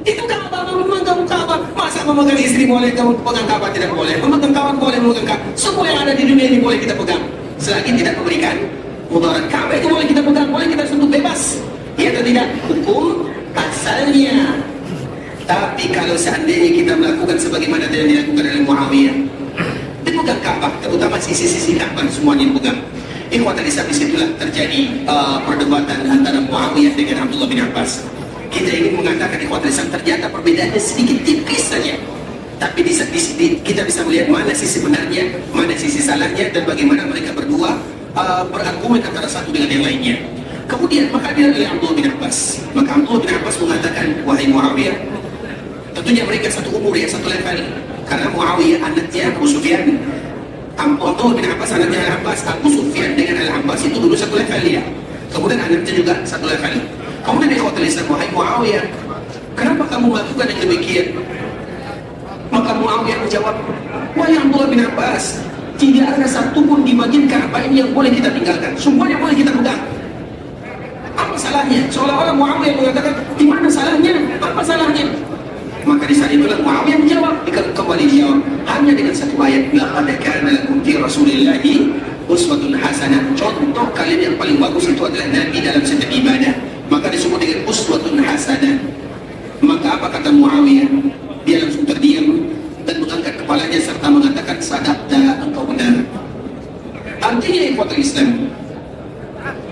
Speaker 1: Itu Ka'bah, memegang Ka'bah. Masa memegang istri boleh, kamu pegang Ka'bah tidak boleh? Memegang kawan boleh, memegang Ka'bah. Semua yang ada di dunia ini boleh kita pegang. Selagi tidak memberikan mudarat. Ka'bah itu boleh kita pegang, boleh kita sebut bebas. Ya atau tidak? Hukum asalnya. Tapi kalau seandainya kita melakukan sebagaimana yang dilakukan oleh Muawiyah, dipegang Ka'bah, terutama sisi-sisi Ka'bah semuanya dipegang. Ikhwatal Islam, disitulah terjadi perdebatan antara Muawiyah dengan Abdullah bin Abbas. Kita ingin mengatakan ikhwatal Islam ternyata perbedaannya sedikit tipis saja. Tapi kita bisa melihat mana sisi benarnya, mana sisi salahnya, dan bagaimana mereka berdua berargumen antara satu dengan yang lainnya. Kemudian maka dia oleh Abdullah bin Abbas. Maka Abdullah bin Abbas mengatakan, wahai Muawiyah, tentunya mereka satu umur ya, satu level. Karena Muawiyah anaknya Abu Sufyan, Abdullah bin Abbas anaknya Al-Abbas, Abu Sufyan dengan Al-Abbas itu dulu satu level ya. Kemudian anaknya juga satu level. Kemudian ikhwatul Islam, wahai Muawiyah, kenapa kamu melakukan yang demikian? Maka Muawiyah menjawab, wahai Abdullah bin Abbas, tidak ada satu pun di bagian Ka'bah ini yang boleh kita tinggalkan. Semuanya boleh kita pegang. Apa salahnya? Seolah-olah Muawiyah mengatakan, di mana salahnya? Apa salahnya? Maka di saat itulah Muawiyah menjawab, kembali dijawab, hanya dengan satu ayat, laqad kana lakum fi Rasulillahi uswatun hasanah. Contoh kalian yang paling bagus itu adalah Nabi dalam setiap ibadah. Maka disebut dengan uswatun hasanah. Maka apa kata Muawiyah? Dia langsung terdiam dan mengangkat kepalanya serta mengatakan, sadaqta, engkau benar. Artinya ikhwatul Islam,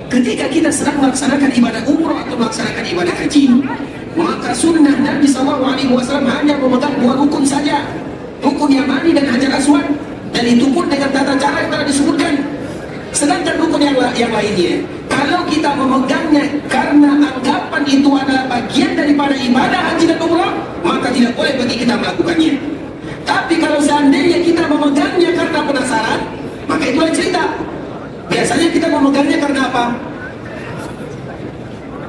Speaker 1: ketika kita sedang melaksanakan ibadah umroh atau melaksanakan ibadah haji, maka sunnah Nabi SAW hanya memegang dua rukun saja, rukun Yamani dan Hajar Aswad, dan itu pun dengan tata cara yang telah disebutkan. Sedangkan rukun yang lainnya, kalau kita memegangnya karena anggapan itu adalah bagian daripada ibadah haji dan umrah, maka tidak boleh bagi kita melakukannya. Tapi kalau seandainya kita memegangnya karena penasaran, maka itu lain cerita. Biasanya kita memegangnya karena apa?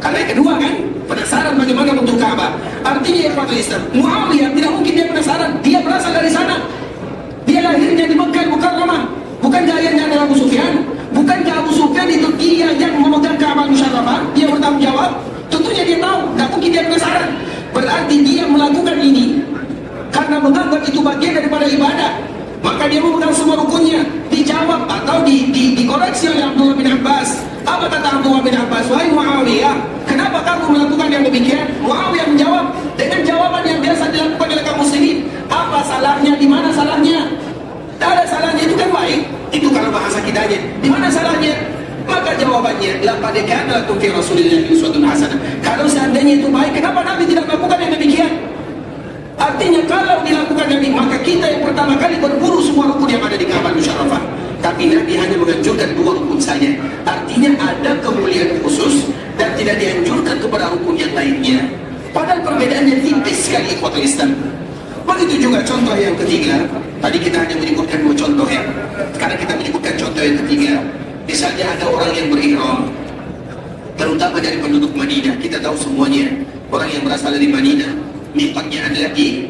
Speaker 1: Karena yang kedua kan, penasaran bagaimana bentuk Ka'bah. Artinya ya Pak Islam, Muawiyah tidak mungkin dia penasaran, dia berasal dari sana. Dia lahirnya di Mekah Mukarramah. Bukankah ayahnya adalah Abu Sufyan? Bukankah Abu Sufyan itu dia yang memegang Ka'bah Musyarrafah? Dia bertanggung jawab. Tentunya dia tahu, tidak mungkin dia penasaran. Berarti dia melakukan ini karena menganggap itu bagian daripada ibadah. Maka dia memegang semua rukunnya. Dijawab atau dikoreksi oleh Abdullah bin Abbas. Apa kata Abdullah bin Abbas? Wahai Muawiyah, kenapa kamu melakukan yang demikian? Muawiyah menjawab dengan jawaban yang biasa dilakukan oleh kaum muslimin. Apa salahnya? Di mana salahnya? Tak ada salahnya, itu kan baik. Itu kalau bahasa kitanya. Di mana salahnya? Maka jawabannya, laqad kana lakum fi Rasulillahi uswatun hasanah. Kalau seandainya itu baik, kenapa Nabi tidak melakukan yang demikian? Artinya kalau dilakukan Nabi, maka kita yang pertama kali berburu semua rukun yang ada di Ka'bah Musyarrafah. Tapi Nabi hanya menganjurkan dua rukun saja. Artinya ada kemuliaan khusus dan tidak dianjurkan kepada rukun yang lainnya. Padahal perbedaannya tipis sekali ikhwatul Islam. Begitu juga contoh yang ketiga. Tadi kita hanya menyebutkan dua contoh ya. Sekarang kita menyebutkan contoh yang ketiga. Misalnya ada orang yang berihram, terutama dari penduduk Madinah. Kita tahu semuanya orang yang berasal dari Madinah, miqatnya adalah di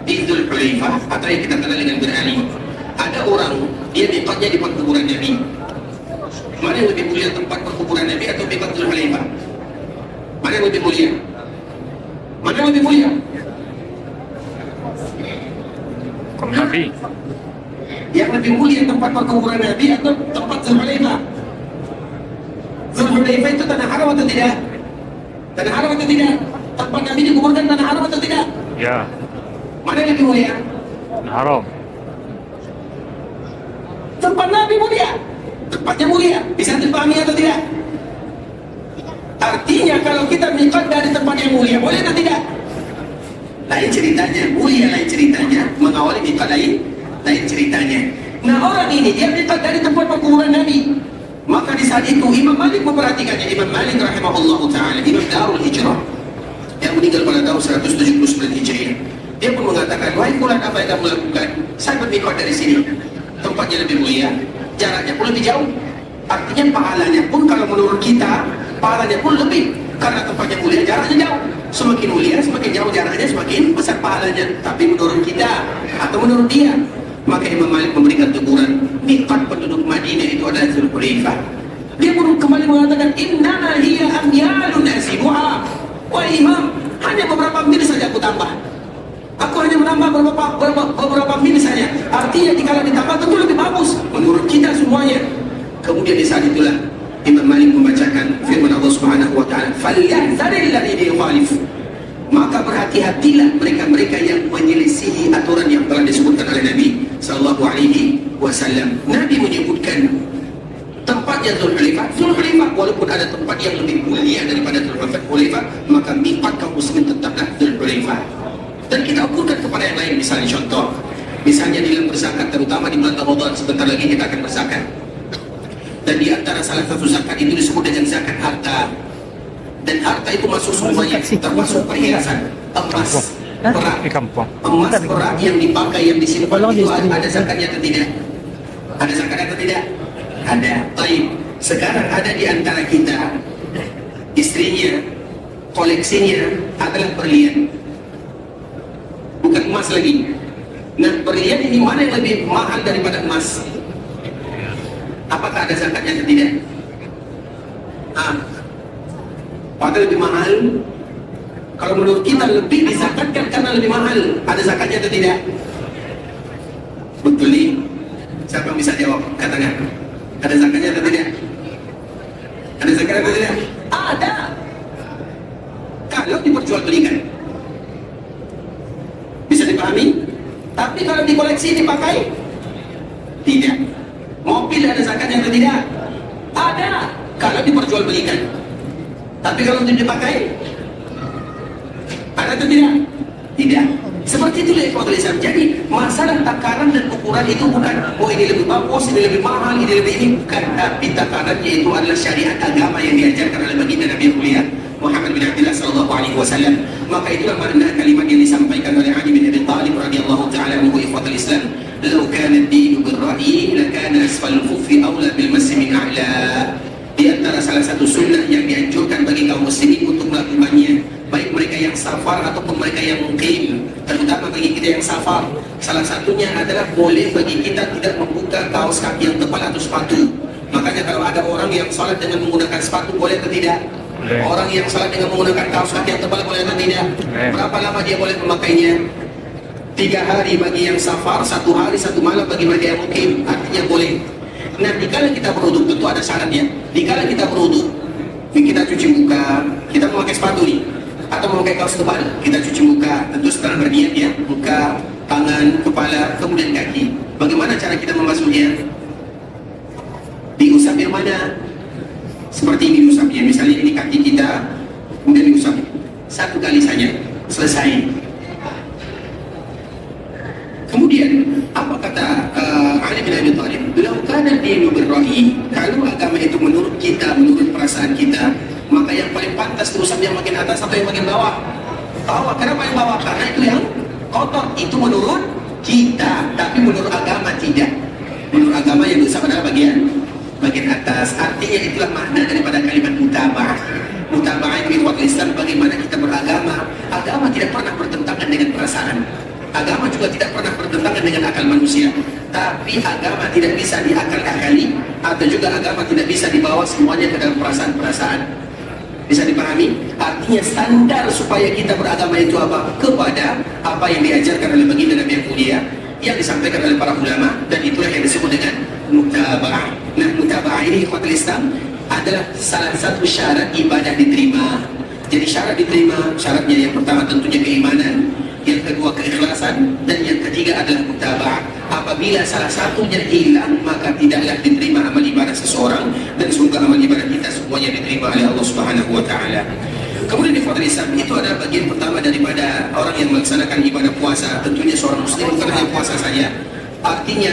Speaker 1: Dzul Hulaifah atau yang kita kenal dengan Bir Ali. Ada orang dia miqatnya di perkuburan Nabi. Mana yang lebih mulia, tempat perkuburan Nabi atau miqat Dzul Hulaifah? Mana yang lebih mulia? Mana yang lebih mulia?
Speaker 2: Nabi.
Speaker 1: Yang lebih mulia tempat perkuburan Nabi atau tempat Dzul Hulaifah? Dzul Hulaifah itu tanah haram atau tidak? Tanah haram atau tidak? Tempat Nabi dikuburkan tanah haram atau tidak?
Speaker 2: Ya.
Speaker 1: Mana yang lebih mulia?
Speaker 2: Haram.
Speaker 1: tempat Nabi mulia, tempatnya mulia. Bisa dipahami atau tidak? Artinya kalau kita miqat dari tempat yang mulia, boleh atau tidak? Lain ceritanya, mulia lain ceritanya, mengawali miqat lain ceritanya. Nah orang ini dia miqat dari tempat perkuburan Nabi. Maka di saat itu Imam Malik memperhatikannya. Imam Malik rahimahullah ta'ala, Imam Darul Hijrah yang meninggal pada tahun 179 Hijriah. Dia pun mengatakan, wahai fulan, apa yang kamu lakukan? Saya bermiqat dari sini, tempatnya lebih mulia, jaraknya pun lebih jauh. Artinya pahalanya pun kalau menurut kita, pahalanya pun lebih, karena tempatnya mulia, jaraknya jauh. Semakin mulia, semakin jauh jaraknya, semakin besar pahalanya. Tapi menurut kita atau menurut dia, maka Imam Malik memberikan teguran. Miqat penduduk Madinah itu adalah Dzulhulaifah. Dia pun kembali mengatakan, innama hiya amyalun asibuha. Wah Imam, hanya beberapa mil saja aku tambah. Aku hanya menambah beberapa mil saja. Artinya jika ditambah tentu lebih bagus menurut kita semuanya. Kemudian di saat itulah Imam Malik membacakan firman Allah Subhanahu wa taala, "Falyahzaril ladzina yukhalifun." Maka berhati-hatilah mereka-mereka yang menyelisihi aturan yang telah disebutkan oleh Nabi sallallahu alaihi wasallam. Nabi menyebutkan tempatnya Dzulhulaifah. Dzulhulaifah walaupun ada tempat yang lebih mulia daripada Dzulhulaifah, maka miqat kaum muslimin tetaplah Dzulhulaifah. Dan kita ukurkan kepada yang lain, misalnya contoh, misalnya di dalam berzakat, terutama di bulan Ramadan, sebentar lagi kita akan berzakat. Dan di antara salah satu zakat itu disebut dengan zakat harta. Dan harta itu masuk semuanya, termasuk perhiasan, emas, perak. Emas, perak yang dipakai, yang disimpan itu ada zakatnya atau tidak? Ada zakat atau tidak? Ada. Baik. Sekarang ada di antara kita, istrinya, koleksinya adalah berlian, bukan emas lagi. Nah, berlian ini mana yang lebih mahal daripada emas? Apakah ada zakatnya atau tidak? Padahal lebih mahal. Kalau menurut kita lebih dizakatkan karena lebih mahal. Ada zakatnya atau tidak? Betul nih. Siapa yang bisa jawab? Katakan. Ada zakatnya atau tidak? Ada zakatnya atau tidak? Ada. Kalau diperjualbelikan. Bisa dipahami? Tapi kalau dikoleksi dipakai? Tidak. Mobil ada zakatnya atau tidak? Ada. Kalau diperjualbelikan. Tapi kalau untuk dipakai, ada atau tidak? Tidak. Seperti itulah ikhwatul Islam. Jadi masalah takaran dan ukuran itu bukan, oh ini lebih bagus, ini lebih mahal, ini lebih ini, bukan. Tapi takarannya itu adalah syariat agama yang diajarkan oleh baginda Nabi mulia Muhammad bin Abdullah sallallahu alaihi wasallam. Maka itulah makna kalimat yang disampaikan oleh Ali bin Abi Thalib radhiyallahu taala anhu, ikhwatul Islam. "Law kana ad-dinu bir-ra'yi, lakana asfalul khuffi awla bil massi min a'la." Di antara salah satu sunnah yang dianjurkan bagi kaum muslimin untuk melakukannya, baik mereka yang safar ataupun mereka yang mukim, terutama bagi kita yang safar, salah satunya adalah boleh bagi kita tidak membuka kaos kaki yang tebal atau sepatu. Makanya kalau ada orang yang salat dengan menggunakan sepatu, boleh atau tidak? Orang yang salat dengan menggunakan kaos kaki yang tebal, boleh atau tidak? Berapa lama dia boleh memakainya? 3 hari bagi yang safar, 1 hari 1 malam bagi mereka yang mukim. Artinya boleh. Nah, dikala kita berwuduk, tentu ada syaratnya. Dikala kita berwuduk, kita cuci muka, kita memakai sepatu nih, atau memakai kaos tebal, kita cuci muka, tentu setelah berniat ya, muka, tangan, kepala, kemudian kaki. Bagaimana cara kita membasuhnya? Diusap yang mana? Seperti ini diusapnya, misalnya ini kaki kita, kemudian diusap 1 kali saja, selesai. Kemudian apa kata Ali bin Abi Thalib? "Lau kana dinu bir-ra'yi", kalau agama itu menurut kita, menurut perasaan kita, maka yang paling pantas diusap yang makin atas atau yang makin bawah? Bawah. Kenapa yang bawah? Karena itu yang kotor. Itu menurut kita, tapi menurut agama tidak. Menurut agama yang diusap adalah bagian atas. Artinya itulah makna daripada kalimat mutaba'ah. Mutaba'ah itu ikhwatul Islam, bagaimana kita beragama. Agama tidak pernah bertentangan dengan perasaan. Agama juga tidak pernah bertentangan dengan akal manusia. Tapi agama tidak bisa diakal-akali, atau juga agama tidak bisa dibawa semuanya ke dalam perasaan-perasaan. Bisa dipahami? Artinya standar supaya kita beragama itu apa? Kepada apa yang diajarkan oleh baginda Nabi yang mulia, yang disampaikan oleh para ulama, dan itulah yang disebut dengan mutaba'ah. Nah, mutaba'ah ini ikhwatul Islam adalah salah satu syarat ibadah diterima. Jadi syarat diterima, syaratnya yang pertama tentunya keimanan, yang kedua keikhlasan, dan yang ketiga adalah mutaba'ah. apabila salah satunya hilang maka tidaklah diterima amal ibadah seseorang, dan semoga amal ibadah kita semuanya diterima oleh Allah Subhanahu wa taala. Kemudian di fadhil Islam itu adalah bagian pertama daripada orang yang melaksanakan ibadah puasa. Tentunya seorang muslim bukan hanya puasa saja, artinya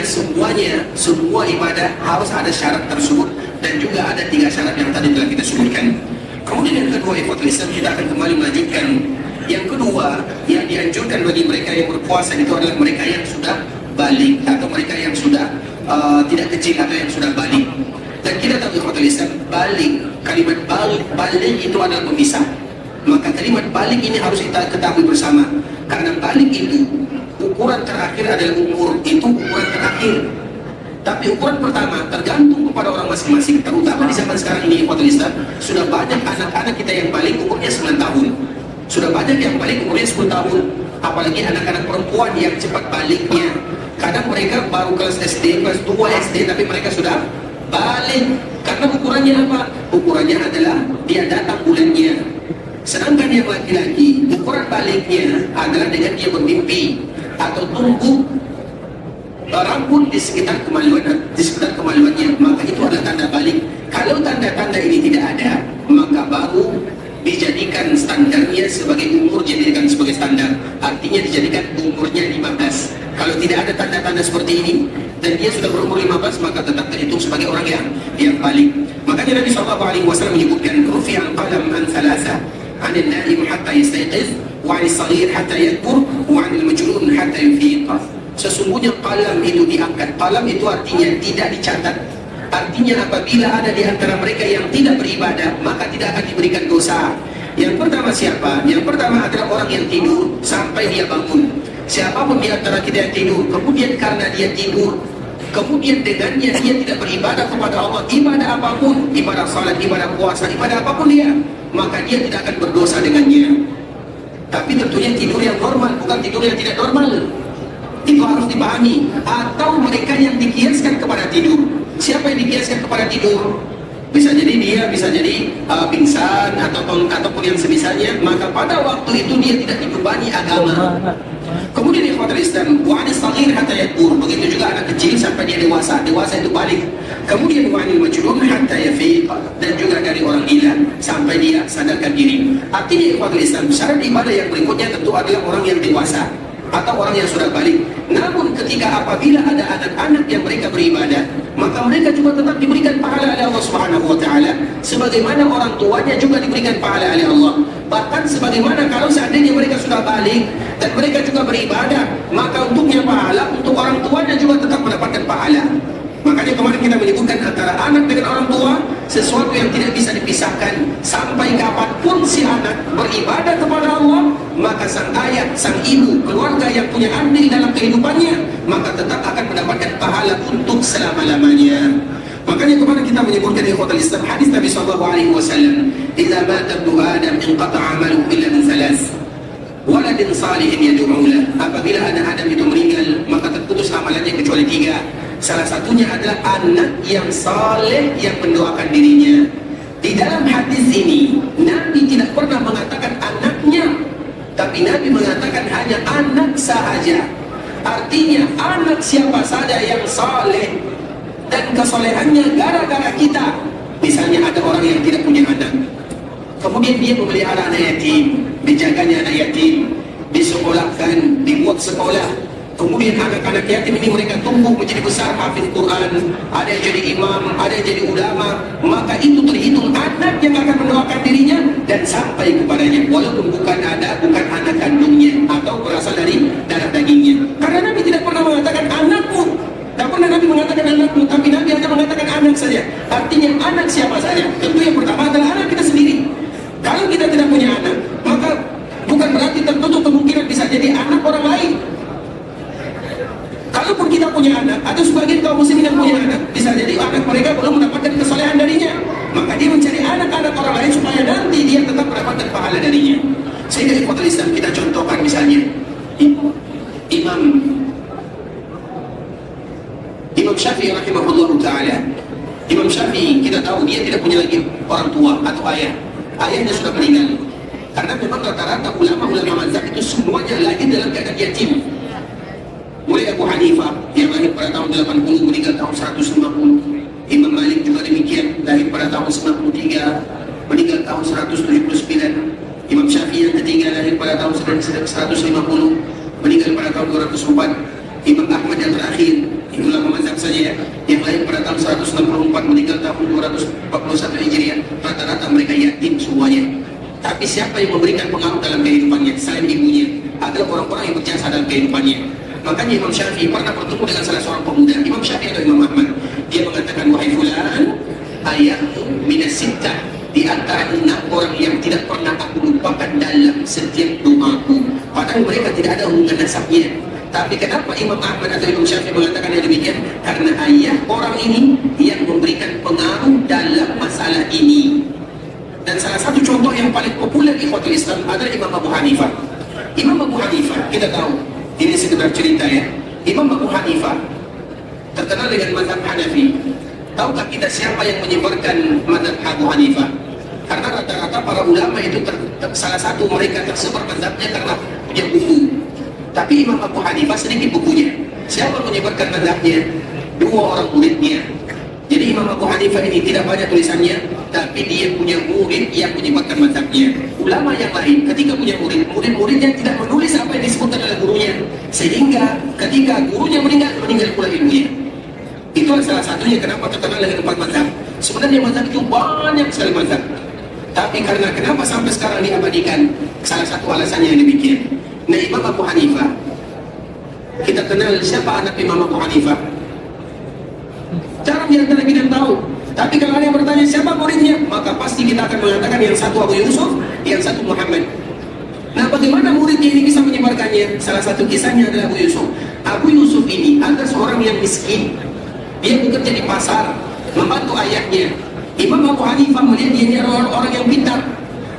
Speaker 1: semua ibadah harus ada syarat tersebut, dan juga ada 3 syarat yang tadi telah kita sebutkan. Kemudian yang kedua, fadhil Islam, kita akan kembali melanjutkan. Yang kedua yang dianjurkan bagi mereka yang berpuasa itu adalah mereka yang sudah balik, atau mereka yang sudah tidak kecil atau yang sudah balik. Dan kita tahu ikhwatul Islam, balik, kalimat balik itu adalah pemisah. Maka kalimat balik ini harus kita ketahui bersama, karena balik itu ukuran terakhir adalah umur, itu ukuran terakhir. Tapi ukuran pertama tergantung kepada orang masing-masing, terutama di zaman sekarang ini ikhwatul Islam, sudah banyak anak-anak kita yang balik umurnya 9 tahun. Sudah banyak yang balik umurnya 10 tahun, apalagi anak-anak perempuan yang cepat baliknya. Kadang mereka baru kelas SD, kelas 2 SD, tapi mereka sudah balik. Karena ukurannya apa? Ukurannya adalah dia datang bulannya. Sedangkan yang laki-laki, ukuran baliknya adalah dengan dia bermimpi atau tumbuh rambut di sekitar kemaluannya, maka itu adalah tanda balik. Kalau tanda-tanda ini tidak ada, maka baru dijadikan standarnya sebagai umur, dijadikan sebagai standar, artinya dijadikan umurnya 15. Kalau tidak ada tanda-tanda seperti ini dan dia sudah berumur 15, maka tetap terhitung sebagai orang yang balik. Makanya Nabi SAW menyebutkan rufi'al qalam an thalatha, 'anil na'im hatta yastayqiz, wa 'anil saghir hatta yakbur, wa 'anil majnun hatta yufiq. Sesungguhnya qalam itu diangkat. Qalam itu artinya tidak dicatat. Artinya apabila ada di antara mereka yang tidak beribadah, maka tidak akan diberikan dosa. Yang pertama siapa? Yang pertama adalah orang yang tidur sampai dia bangun. Siapapun di antara kita yang tidur, kemudian karena dia tidur, kemudian dengannya dia tidak beribadah kepada Allah, ibadah apapun, ibadah salat, ibadah puasa, ibadah apapun dia, maka dia tidak akan berdosa dengannya. Tapi tentunya tidur yang normal, bukan tidur yang tidak normal. Itu harus dipahami. Atau mereka yang dikiaskan kepada tidur. Siapa yang dikiaskan kepada tidur? Bisa jadi dia, bisa jadi pingsan ataupun yang semisalnya, maka pada waktu itu dia tidak dibebani agama. Kemudian ikhwatul Islam, wa 'anil saghir hatta yakbur, begitu juga anak kecil sampai dia dewasa itu balik. Kemudian wa 'anil majnun hatta yafiq, dan juga dari orang gila sampai dia sadarkan diri. Artinya ikhwatul Islam, syarat ibadah yang berikutnya tentu adalah orang yang dewasa atau orang yang sudah balik. Namun ketika apabila ada anak-anak yang mereka beribadah, maka mereka juga tetap diberikan pahala oleh Allah Subhanahu wa taala, sebagaimana orang tuanya juga diberikan pahala oleh Allah. Bahkan sebagaimana kalau seandainya mereka sudah balik dan mereka juga beribadah, maka untuknya pahala, untuk orang tuanya juga tetap mendapatkan pahala. Makanya kemarin kita menyebutkan antara anak dengan orang tua sesuatu yang tidak bisa dipisahkan. Sampai kapanpun si anak beribadah kepada Allah, maka sang ayah, sang ibu, keluarga yang punya andil dalam kehidupannya, maka tetap akan mendapatkan pahala untuk selama-lamanya. Makanya kemarin kita menyebutkan ikhwatul Islam hadis Nabi SAW, "Idza mata ibnu Adam inqata'a 'amaluhu illa min thalath, waladin salihin yad'u lahu." Apabila anak Adam itu meninggal, maka terputus amalannya kecuali 3. Salah satunya adalah anak yang saleh yang mendoakan dirinya. Di dalam hadis ini Nabi tidak pernah mengatakan anaknya, tapi Nabi mengatakan hanya anak sahaja. Artinya anak siapa saja yang saleh dan kesolehannya gara-gara kita. Misalnya ada orang yang tidak punya anak, kemudian dia memelihara anak yatim, dijaganya anak yatim, disekolahkan, dibuat sekolah. Kemudian anak-anak yatim ini mereka tumbuh menjadi besar, hafiz Quran, ada yang jadi imam, ada yang jadi ulama, maka itu terhitung anak yang akan mendoakan dirinya dan sampai kepadanya, walaupun bukan anak kandungnya atau berasal dari darah dagingnya. Karena Nabi tidak pernah mengatakan anakmu, tidak pernah Nabi mengatakan anakmu, tapi Nabi hanya mengatakan anak saja. Artinya anak siapa saja. Tentu yang pertama adalah anak kita sendiri. Kalau kita tidak punya anak, maka bukan berarti tertutup kemungkinan bisa jadi anak orang lain. Kalaupun kita punya anak, atau sebagian kaum muslimin yang punya anak, bisa jadi anak mereka belum mendapatkan kesolehan darinya, maka dia mencari anak-anak orang lain supaya nanti dia tetap mendapatkan pahala darinya. Sehingga ikhwatul Islam kita contohkan misalnya Imam Syafi'i rahimahullah ta'ala. Imam Syafi'i kita tahu dia tidak punya lagi orang tua atau ayah. Ayahnya sudah meninggal. Karena memang rata-rata ulama-ulama mazhab itu semuanya lahir dalam keadaan yatim. Mulai Abu Hanifah yang lahir pada tahun 80 meninggal tahun 150. Imam Malik juga demikian, lahir pada tahun 93 meninggal tahun 179. Imam Syafi'i yang ketiga lahir pada tahun 150 meninggal pada tahun 204. Imam Ahmad yang terakhir, ulama mazhab saja ya, yang lahir pada tahun 164 meninggal tahun 241 Hijriah. Rata-rata mereka yatim semuanya. Tapi siapa yang memberikan pengaruh dalam kehidupannya selain ibunya adalah orang-orang yang berjasa dalam kehidupannya. Makanya Imam Syafi'i pernah bertemu dengan salah seorang pemuda, Imam Syafi'i atau Imam Ahmad. Dia mengatakan, wahai fulan, ayatmu minas sittah, di antara 6 orang yang tidak pernah aku lupakan dalam setiap doaku. Padahal mereka tidak ada hubungan nasabnya. Tapi kenapa Imam Ahmad atau Imam Syafi'i mengatakan yang demikian? Karena ayah orang ini yang memberikan pengaruh dalam masalah ini. Dan salah satu contoh yang paling populer ikhwatul Islam adalah Imam Abu Hanifah. Imam Abu Hanifah, kita tahu, ini sekedar cerita ya. Imam Abu Hanifah terkenal dengan mazhab Hanafi. Tahukah kita siapa yang menyebarkan mazhab Abu Hanifah? Karena rata-rata para ulama itu salah satu mereka tersebar mazhabnya karena punya buku. Tapi Imam Abu Hanifah sedikit bukunya. Siapa menyebarkan mazhabnya? 2 orang muridnya. Jadi Imam Abu Hanifah ini tidak banyak tulisannya, tapi dia punya murid yang menyebarkan mazhabnya. Ulama yang lain ketika punya murid-muridnya tidak menulis apa yang disebutkan oleh gurunya, sehingga ketika gurunya meninggal pula ilmunya. Itu salah satunya kenapa terkenal dengan 4 mazhab. Sebenarnya mazhab itu banyak sekali mazhab, tapi karena kenapa sampai sekarang diabadikan, salah satu alasannya yang demikian. Nah, Imam Abu Hanifah, kita kenal siapa anak Imam Abu Hanifah? Jarang yang kita tahu. Tapi kalau ada yang bertanya siapa muridnya, maka pasti kita akan mengatakan yang satu Abu Yusuf, yang satu Muhammad. Nah, bagaimana muridnya ini bisa menyebarkannya? Salah satu kisahnya adalah Abu Yusuf. Abu Yusuf ini adalah seorang yang miskin. Dia bekerja di pasar, membantu ayahnya. Imam Abu Hanifah melihat dia ini orang yang pintar.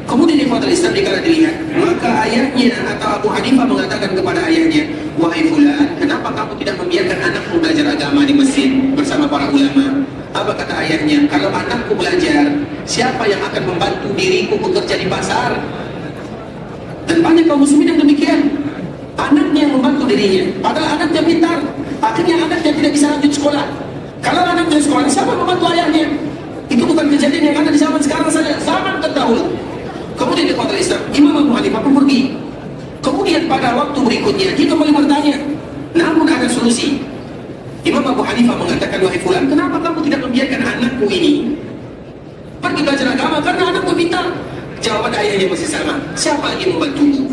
Speaker 1: Kemudian di Fathul Islam dikala dilihat, maka ayahnya atau Abu Hanifah mengatakan kepada ayahnya, wahai fulan, kenapa kamu tidak membiarkan anakmu belajar agama di masjid bersama para ulama? Apa kata ayahnya? Kalau anakku belajar, siapa yang akan membantu diriku bekerja di pasar? Dan banyak kaum muslimin yang demikian. Anaknya yang membantu dirinya, padahal anaknya pintar. Akhirnya anaknya tidak bisa lanjut sekolah. Kalau anaknya sekolah, siapa yang membantu ayahnya? Itu bukan kejadian yang ada di zaman sekarang saja, zaman terdahulu. Kemudian di Fathul Islam, Imam Abu Hanifah pun pergi. Kemudian pada waktu berikutnya, dia kembali bertanya. Namun ada solusi. Imam Abu Hanifah mengatakan, wahai fulan, kenapa kamu tidak membiarkan anakku ini pergi belajar agama? Karena anakku pintar. Jawaban ayahnya masih sama. Siapa lagi membantumu?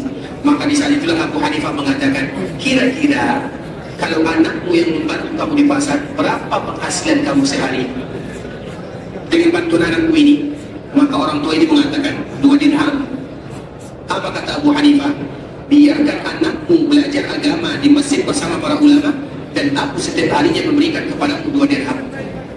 Speaker 1: Maka di saat itulah Abu Hanifah mengatakan, kira-kira kalau anakmu yang membantu kamu di pasar, berapa penghasilan kamu sehari dengan bantuan anakku ini? Maka orang tua ini mengatakan 2 dirham. Apa kata Abu Hanifah? Biarkan anakmu belajar agama di masjid bersama para ulama, dan aku setiap harinya memberikan kepadaku 2 dirham.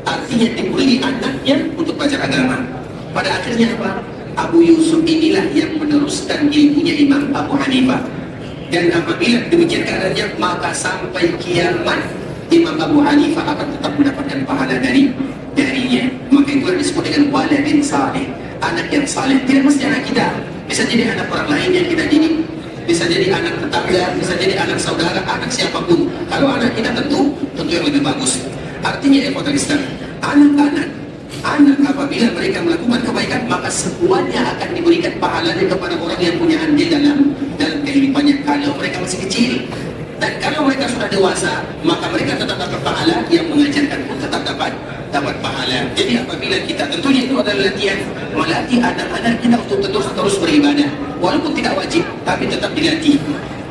Speaker 1: Artinya diberi anaknya untuk belajar agama. Pada akhirnya apa? Abu Yusuf inilah yang meneruskan ilmunya Imam Abu Hanifah. Dan apabila demikian keadaannya, maka sampai kiamat Imam Abu Hanifah akan tetap mendapatkan pahala darinya. Maka itu disebut dengan waladin saleh, anak yang saleh. Tidak mesti anak kita, bisa jadi anak orang lain yang kita didik, bisa jadi anak tetangga, bisa jadi anak saudara, anak siapapun. Kalau anak kita tentu yang lebih bagus. Artinya Islam, anak apabila mereka melakukan kebaikan, maka semuanya akan diberikan pahalanya kepada orang yang punya andil dalam kehidupannya. Kalau mereka masih kecil, dan kalau mereka sudah dewasa, maka mereka tetap dapat pahala, yang mengajarkan pun tetap dapat pahala. Jadi apabila kita, tentunya itu adalah latihan, melatih anak-anak kita untuk terus beribadah, walaupun tidak wajib, tapi tetap dilatih.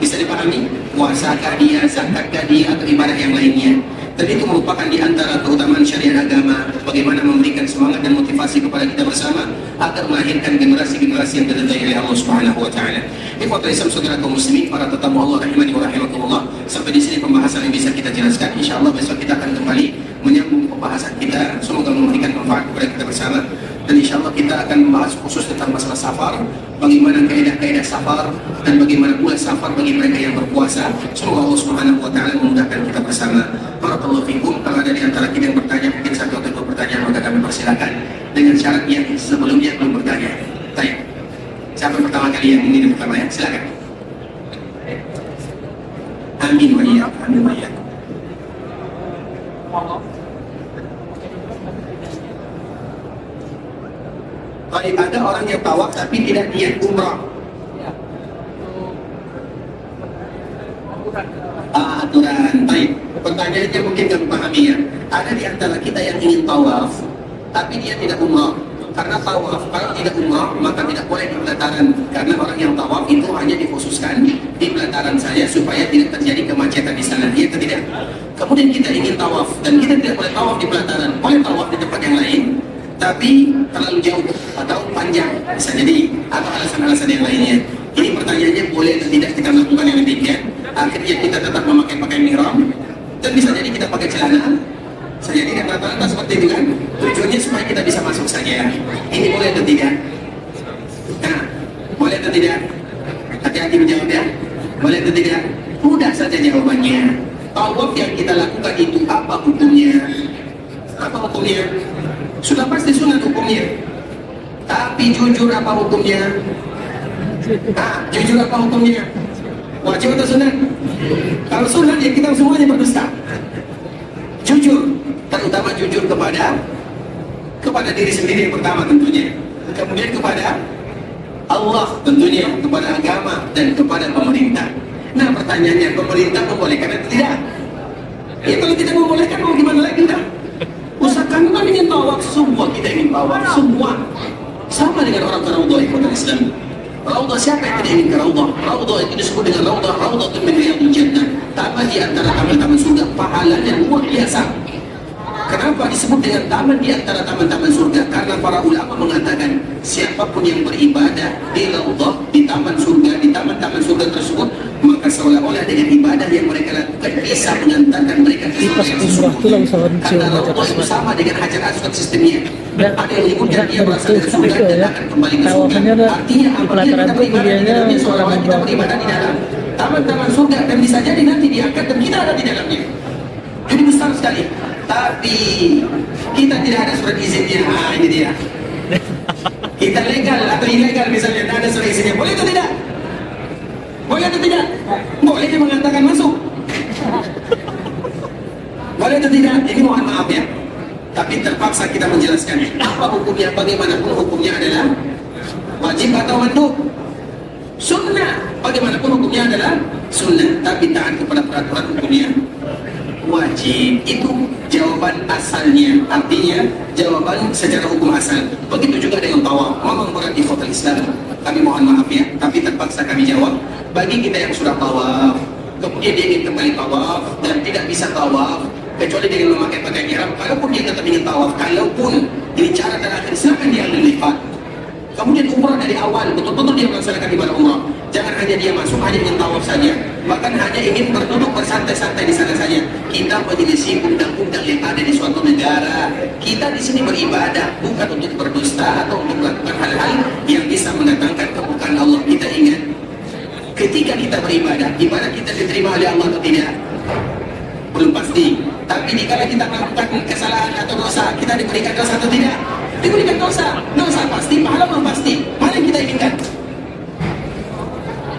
Speaker 1: Bisa dipahami? Puasakah dia, zakatkah dia, atau ibadah yang lainnya. Dan itu merupakan di antara keutamaan syariat agama, bagaimana memberikan semangat dan motivasi kepada kita bersama agar melahirkan generasi-generasi yang diridai oleh Allah Subhanahu wa taala. Ikhwatul Islam, saudara kaum muslimin, para tetamu Allah rahimani wa rahimakumullah. Sampai di sini pembahasan yang bisa kita jelaskan. Insyaallah besok kita akan kembali menyambung pembahasan kita. Semoga memberikan manfaat kepada kita bersama. Dan insyaallah kita akan membahas khusus tentang masalah safar, bagaimana kaidah-kaidah safar, dan bagaimana pula safar bagi mereka yang berpuasa. Semoga Allah Subhanahu wa taala memudahkan kita bersama. Barakallahu fikum. Kalau ada di antara kita yang bertanya, mungkin 1 atau 2 pertanyaan, maka kami persilakan dengan syarat yang sebelumnya belum bertanya. Baik. Siapa pertama kali yang ini pertama ya? Silakan. Amin wa iyyakum. Amin wa iyyakum. Baik, ada orang yang tawaf tapi tidak niat umrah. Aturan. Baik, pertanyaannya mungkin kamu pahami ya. Ada di antara kita yang ingin tawaf tapi dia tidak umrah. Karena tawaf kalau tidak umrah maka tidak boleh di pelataran. Karena orang yang tawaf itu hanya dikhususkan di pelataran saja supaya tidak terjadi kemacetan di sana. Iya atau tidak? Kemudian kita ingin tawaf dan kita tidak boleh tawaf di pelataran. Boleh tawaf di tempat yang lain, tapi terlalu jauh atau panjang bisa jadi, atau alasan-alasan yang lainnya. Ini pertanyaannya boleh atau tidak kita melakukan yang demikian. Akhirnya kita tetap memakai pakaian ihram dan bisa jadi kita pakai celana. Bisa jadi dan rata-rata seperti itu kan. Tujuannya supaya kita bisa masuk saja. Ini boleh atau tidak? Nah, boleh atau tidak? Hati-hati menjawab ya. Boleh atau tidak? Mudah saja jawabannya. Tawaf yang kita lakukan itu apa hukumnya? Apa hukumnya? Sudah pasti sunat hukumnya. Tapi jujur apa hukumnya? Jujur apa hukumnya? Wajib atau sunat? Kalau sunat ya kita semuanya berdusta. Jujur, terutama jujur kepada diri sendiri yang pertama tentunya. Kemudian kepada Allah tentunya, kepada agama dan kepada pemerintah. Nah pertanyaannya, pemerintah membolehkan atau tidak? Ya kalau tidak membolehkan mau gimana lagi dah? Usahakan kan ingin tawaf, semua kita ingin tawaf, semua sama dengan orang ke Raudhah ikut Islam. Raudhah siapa yang tidak ingin ke Raudhah? Raudhah itu disebut dengan Raudhah itu min riyadil jannah. Taman di antara taman-taman surga, pahalanya luar biasa. Kenapa disebut dengan taman di antara taman-taman surga? Karena para ulama mengatakan siapapun yang beribadah di Raudhah, di taman surga, di taman-taman surga tersebut, maka seolah-olah dengan ibadah yang mereka lakukan bisa mengantarkan mereka ke surga yang sesungguhnya. Karena Raudhah itu sama dengan Hajar Aswad sistemnya. Ada yang menyebutkan dia berasal dari surga dan akan kembali ke surga. Artinya apabila kita beribadah di dalamnya, seolah-olah kita beribadah di dalam taman-taman surga, dan bisa jadi nanti diangkat dan kita ada di dalamnya. Jadi besar sekali. Tapi kita tidak ada surat izinnya. Ini dia. Kita legal atau ilegal misalnya, tidak ada surat izinnya. Boleh atau tidak? Boleh atau tidak? Boleh dia mengatakan masuk. Boleh atau tidak? Ini mohon maaf ya. Tapi terpaksa kita menjelaskan apa hukumnya. Bagaimanapun hukumnya adalah wajib atau mandub. Sunnah, bagaimanapun hukumnya adalah sunnah, tapi taat kepada peraturan hukumnya wajib. Itu jawaban asalnya, artinya jawaban secara hukum asal. Begitu juga dengan tawaf, memang berat di kota Islam. Kami mohon maaf ya, tapi terpaksa kami jawab. Bagi kita yang sudah tawaf, kemudian dia ingin kembali tawaf dan tidak bisa tawaf kecuali dengan memakai pakaian ihram, kalaupun dia tetap ingin tawaf, kalaupun ini cara terakhir, silakan dia ambil lipat. Kemudian umrah dari awal, betul-betul dia melaksanakan ibadah umrah. Jangan hanya dia masuk, hanya ingin tawaf saja. Bahkan hanya ingin berduduk bersantai-santai di sana saja. Kita menyelisih undang-undang yang ada di suatu negara. Kita di sini beribadah, bukan untuk berdusta atau untuk melakukan hal-hal yang bisa mendatangkan keburukan Allah. Kita ingat, ketika kita beribadah, ibadah kita diterima oleh Allah atau tidak? Belum pasti. Tapi jika kita melakukan kesalahan atau dosa, kita diberikan dosa atau tidak? Diberikan dosa. Dosa pasti, pahala belum pasti. Mana yang kita inginkan?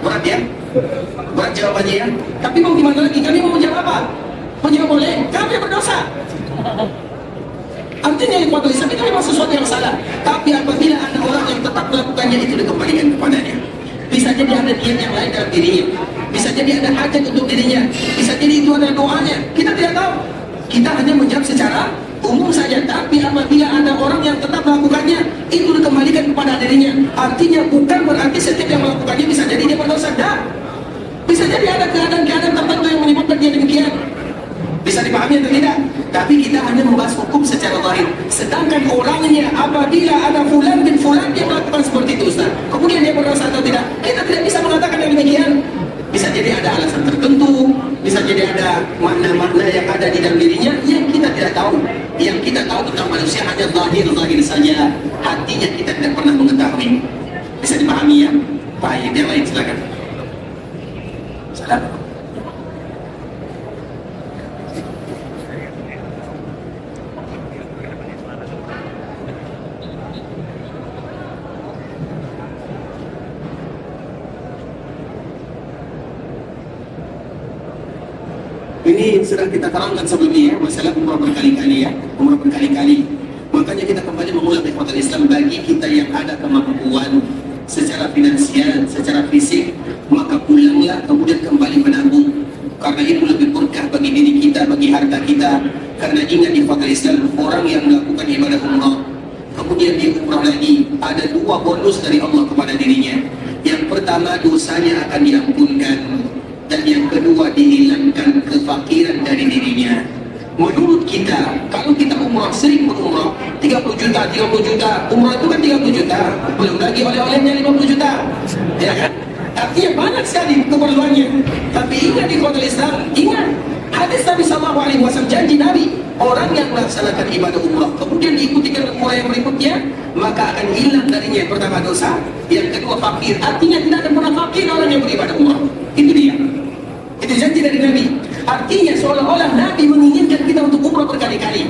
Speaker 1: Berat ya? Berat jawabannya ya? Tapi mau gimana lagi? Kami mau menjawab apa? Menjawab boleh? Kami berdosa. Artinya yang kuat Islam itu memang sesuatu yang salah. Tapi apabila ada orang yang tetap melakukannya, itu dikembalikan kepadanya. Bisa jadi ada niat yang lain dalam dirinya. Bisa jadi ada hajat untuk dirinya. Bisa jadi itu ada doanya. Kita tidak tahu. Kita hanya menjawab secara umum saja. Tapi apabila ada orang yang tetap melakukannya, itu dikembalikan kepada dirinya. Artinya bukan berarti setiap yang melakukannya bisa jadi dia berdosa. Bisa jadi ada keadaan-keadaan tertentu yang menyebabkan dia demikian. Bisa dipahami atau tidak? Tapi kita hanya membahas hukum secara zahir. Sedangkan orangnya, apabila ada fulan bin fulan dia melakukan seperti itu, Ustaz, kemudian dia berdosa atau tidak, kita tidak bisa mengatakan yang demikian. Bisa jadi ada alasan tertentu, bisa jadi ada makna-makna yang ada di dalam dirinya yang kita tidak tahu. Yang kita tahu tentang manusia hanya zahir-zahir saja. Hatinya kita tidak pernah mengetahui. Bisa dipahami ya? Baik, yang lain silakan. Salam. Ini sudah kita terangkan sebelumnya ya, masalah umrah berkali-kali ya, umrah berkali-kali. Makanya kita kembali mengulang ikhwatul Islam, bagi kita yang ada kemampuan secara finansial, secara fisik, maka pulanglah kemudian kembali menabung. Karena itu lebih berkah bagi diri kita, bagi harta kita. Karena ingat ikhwatul Islam, orang yang melakukan ibadah umrah kemudian dia umrah lagi, ada dua bonus dari Allah kepada dirinya. Yang pertama, dosanya akan diampunkan, dan yang kedua, dihilangkan kefakiran dari dirinya. Menurut kita, kalau kita umrah, sering berumrah 30 juta, 30 juta, umrah itu kan 30 juta, belum lagi oleh-olehnya 50 juta, ya kan? Artinya banyak sekali keperluannya. Tapi ingat di kota Islam, ingat hadis Nabi SAW, janji Nabi, orang yang melaksanakan ibadah umrah kemudian diikuti dengan umrah yang berikutnya, maka akan hilang darinya yang pertama dosa, yang kedua fakir. Artinya tidak akan pernah fakir orang yang beribadah umrah. Itu dia. Itu janji dari Nabi. Artinya seolah-olah Nabi menginginkan kita untuk umrah berkali-kali.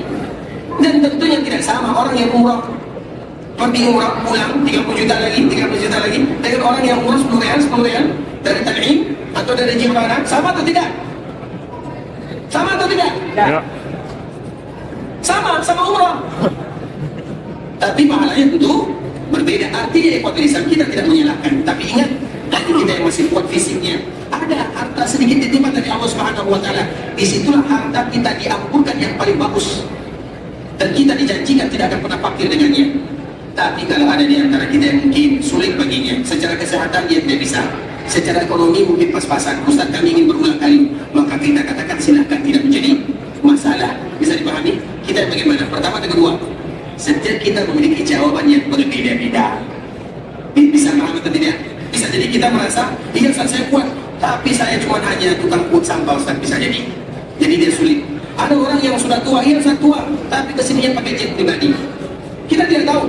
Speaker 1: Dan tentunya tidak sama orang yang umrah pergi umrah pulang 30 juta lagi, 30 juta lagi, dengan orang yang umrah 10 real dari Tan'im atau dari Jimbaran. Sama atau tidak? Sama atau tidak?
Speaker 2: Ya.
Speaker 1: Sama umrah. Tapi pahalanya tentu berbeda. Artinya ikhwatul Islam, kita tidak menyalahkan. Tapi ingat, bagi kita yang masih kuat fisiknya, ada harta sedikit titipan dari Allah Subhanahu wa Ta'ala. Disitulah harta kita diampunkan yang paling bagus, dan kita dijanjikan tidak akan pernah fakir dengannya. Tapi kalau ada di antara kita yang mungkin sulit baginya, secara kesehatan dia tidak bisa, secara ekonomi mungkin pas-pasan, Ustaz kami ingin berulang kali, maka kita katakan silahkan, tidak menjadi masalah. Bisa dipahami? Kita bagaimana? Pertama dan kedua, setiap kita memiliki jawaban yang berbeda-beda. Bisa paham atau tidak? Bisa jadi kita merasa, iya Ustaz saya kuat, tapi saya cuma hanya tukang pungut sampah Ustaz, bisa jadi. Jadi dia sulit. Ada orang yang sudah tua, iya Ustaz tua, tapi kesininya pakai jet pribadi. Kita tidak tahu.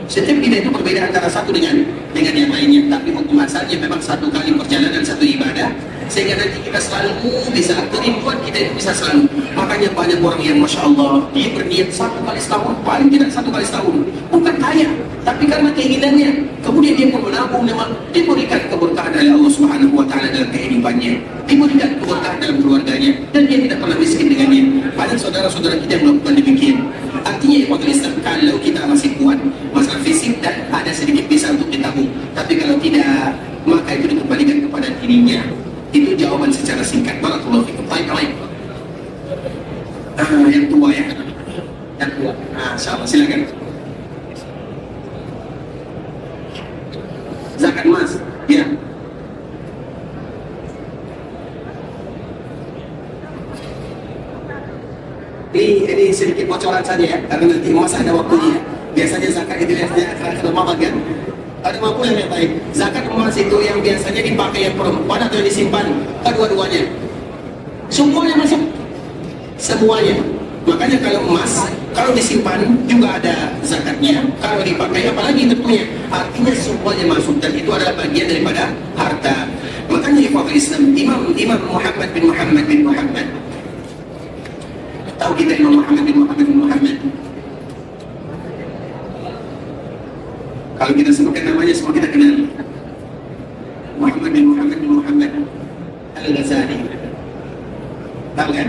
Speaker 1: Setiap kita itu berbeda antara satu dengan yang lainnya. Tapi hukum asalnya memang satu kali perjalanan, satu ibadah, sehingga nanti kita selalu bisa, kerinduan kita itu bisa selalu. Makanya banyak orang yang Masya Allah, dia berniat 1 kali setahun, paling tidak 1 kali setahun, bukan kaya, tapi karena keinginannya, kemudian dia pun menabung, memang diberikan keberkahan oleh Allah Subhanahu wa Ta'ala dalam kehidupannya, diberikan keberkahan dalam keluarganya, dan dia tidak pernah miskin dengannya. Banyak saudara-saudara kita yang melakukan demikian. Artinya ikhwatul Islam, kalau kita masih kuat masalah fisik dan ada sedikit bisa untuk ditabung, tapi kalau tidak, maka itu dikembalikan kepada dirinya. Itu jawaban secara singkat. Barakallahu fikum. Baik. Yang tua ya, yang tua. Sama, silakan. Zakat emas, ya. Ini sedikit bocoran saja ya, karena nanti emas ada waktunya. Biasanya zakat itu biasanya akhir Ramadan kan. Ada mampu yang baik. Zakat emas itu yang biasanya dipakai yang perempuan atau yang disimpan, kedua-duanya. Semuanya masuk, semuanya. Makanya kalau emas, kalau disimpan juga ada zakatnya. Kalau dipakai apalagi tentunya. Artinya semuanya masuk, dan itu adalah bagian daripada harta. Makanya ikhwah Islam, Imam Muhammad bin Muhammad. Tahu kita Imam Muhammad bin Muhammad? Kalau kita sebutkan namanya, semua kita kenal. Muhammad bin Muhammad Al-Ghazali. Tahu kan?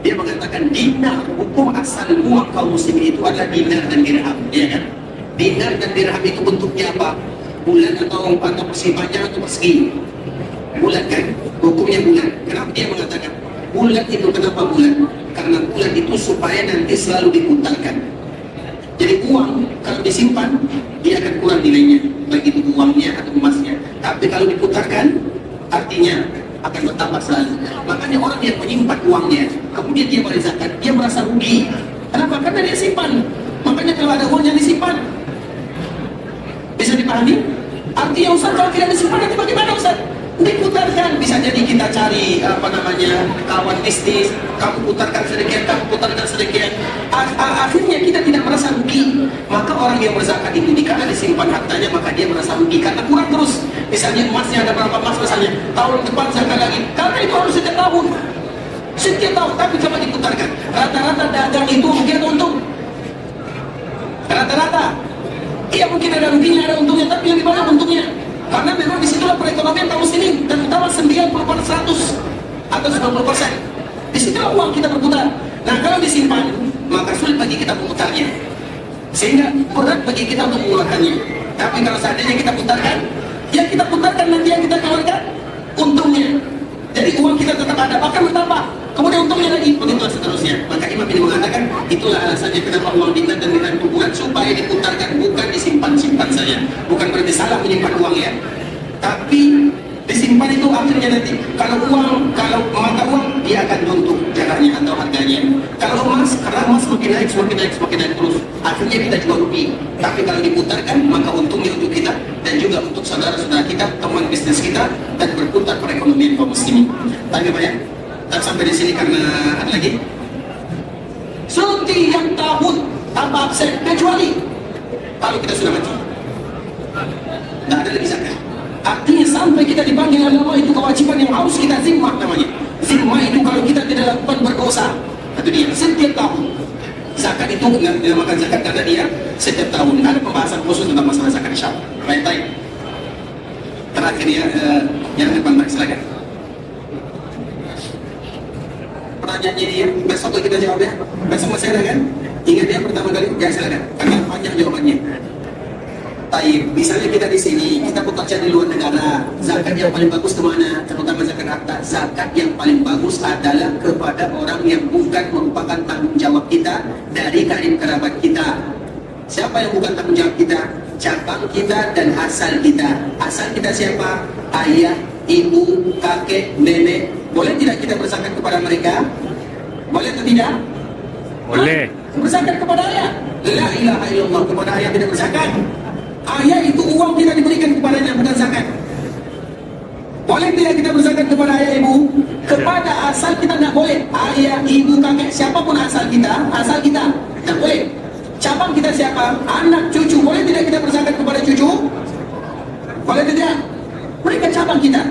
Speaker 1: Dia mengatakan dinar, hukum asal uang kaum muslimin itu adalah dinar dan dirham, ya kan? Dinar dan dirham itu bentuknya apa? Bulan atau persegi panjang atau persegi? Bulan kan? Hukumnya bulan. Kenapa dia mengatakan bulan itu? Kenapa bulan? Karena bulan itu supaya nanti selalu diputarkan. Jadi uang kalau disimpan dia akan kurang nilainya, baik itu uangnya atau emasnya. Tapi kalau diputarkan artinya akan bertambah selalu. Makanya orang yang menyimpan uangnya kemudian dia bayar zakat, dia merasa rugi. Kenapa? Karena dia simpan. Makanya kalau ada uang yang disimpan, bisa dipahami? Artinya Ustaz, kalau tidak disimpan nanti bagaimana Ustaz? Diputarkan. Bisa jadi kita cari kawan bisnis, kamu putarkan sedikit, akhirnya kita tidak merasa rugi. Maka orang yang berzakat itu dikala disimpan hartanya, maka dia merasa rugi karena kurang terus. Misalnya emasnya ada berapa emas misalnya, tahun depan zakat lagi, karena itu harus setiap tahun. Tapi coba diputarkan, rata-rata dagang itu mungkin untung, rata-rata iya mungkin ada ruginya, ada untungnya, tapi yang dimana untungnya? Karena memang disitulah perekonomian kaum muslimin, dan utama 90% atau 90%. Di situ uang kita berputar. Nah, kalau disimpan, maka sulit bagi kita memutarnya, sehingga berat bagi kita untuk mengeluarkannya. Tapi kalau seandainya kita putarkan, ya kita putarkan, nanti yang kita keluarkan untungnya. Jadi uang kita tetap ada, bahkan bertambah. Kemudian untungnya lagi, begitu seterusnya. Maka Imam ini mengatakan, itulah alasannya kenapa uang kita dan dengan tumbuhan supaya diputarkan, bukan disimpan-simpan saja. Bukan berarti salah menyimpan uang ya, tapi disimpan itu akhirnya nanti kalau mata uang dia akan runtuh jaraknya atau harganya. Kalau emas, karena emas semakin naik terus, akhirnya kita juga rugi. Tapi kalau diputarkan, maka untungnya untuk kita dan juga untuk saudara-saudara kita, teman bisnis kita, dan berputar perekonomian kaum muslimin. Tapi Pak ya, tak sampai di sini karena ada lagi setiap tahun tanpa absen, kecuali kalau kita sudah mati, tidak ada lagi zakat. Artinya sampai kita dipanggil oleh Allah, itu kewajiban yang harus kita zimmah namanya. Zimmah itu kalau kita tidak lakukan berdosa. Itu dia, setiap tahun. Zakat itu dinamakan zakat karena dia setiap tahun. Ada pembahasan khusus tentang masalah zakat syar. Baik. Terakhir ya, yang depan Pak, silakan. Pertanyaannya dia, besok kita jawab ya. Besok masih ada kan? Ingat ya, pertama kali, ya silakan. Karena panjang jawabannya. Taib, misalnya kita di sini, kita bekerja di luar negara, zakat yang paling bagus kemana? Terutama zakat harta. Zakat yang paling bagus adalah kepada orang yang bukan merupakan tanggung jawab kita dari karib kerabat kita. Siapa yang bukan tanggung jawab kita? Cabang kita dan asal kita. Asal kita siapa? Ayah, ibu, kakek, nenek. Boleh tidak kita berzakat kepada mereka? Boleh atau tidak?
Speaker 2: Boleh.
Speaker 1: Berzakat kepada ayah. La ilaha illallah, kepada ayah tidak berzakat. Ayah itu uang kita diberikan kepadanya, bukan zakat. Boleh tidak kita berzakat kepada ayah ibu? Kepada asal kita tidak boleh. Ayah, ibu, kakek, siapapun asal kita tidak boleh. Cabang kita siapa? Anak, cucu. Boleh tidak kita berzakat kepada cucu? Boleh tidak? Mereka cabang kita.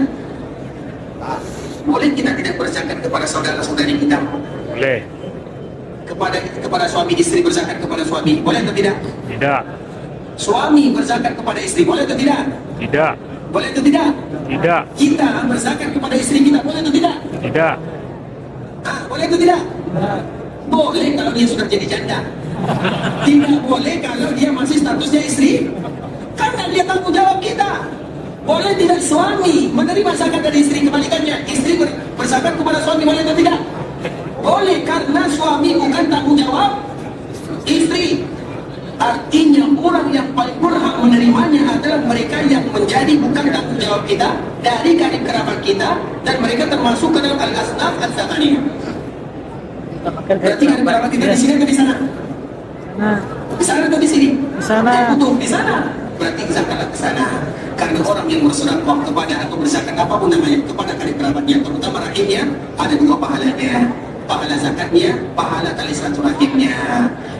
Speaker 1: Boleh kita tidak berzakat kepada saudara-saudari kita?
Speaker 2: Boleh.
Speaker 1: Kepada suami istri berzakat kepada suami, boleh atau tidak?
Speaker 2: Tidak.
Speaker 1: Suami berzakat kepada istri, boleh atau tidak?
Speaker 2: Tidak.
Speaker 1: Boleh atau tidak?
Speaker 2: Tidak.
Speaker 1: Kita berzakat kepada istri kita, boleh atau tidak?
Speaker 2: Tidak.
Speaker 1: Boleh atau tidak? Boleh kalau dia sudah jadi janda. Tidak boleh kalau dia masih statusnya istri, karena dia tanggung jawab kita. Boleh tidak suami menerima zakat dari istri? Kebalikannya, istri berzakat kepada suami, boleh atau tidak? Boleh, karena suami bukan tanggung jawab istri. Artinya orang yang paling berhak menerimanya adalah mereka yang menjadi bukan tanggung jawab kita dari karib kerabat kita, dan mereka termasuk ke dalam al-asnaf az-zamaniyah. Berarti karib kerabat kita di sini atau di sana? Di sana atau di sini? Di sana. Di sana. Berarti zakatlah ke sana. Karena orang yang bersedekah kepada atau berzakat apapun namanya kepada karib kerabatnya, terutama rahimnya, ada dua pahalanya. Pahala zakatnya, pahala tali silaturahimnya.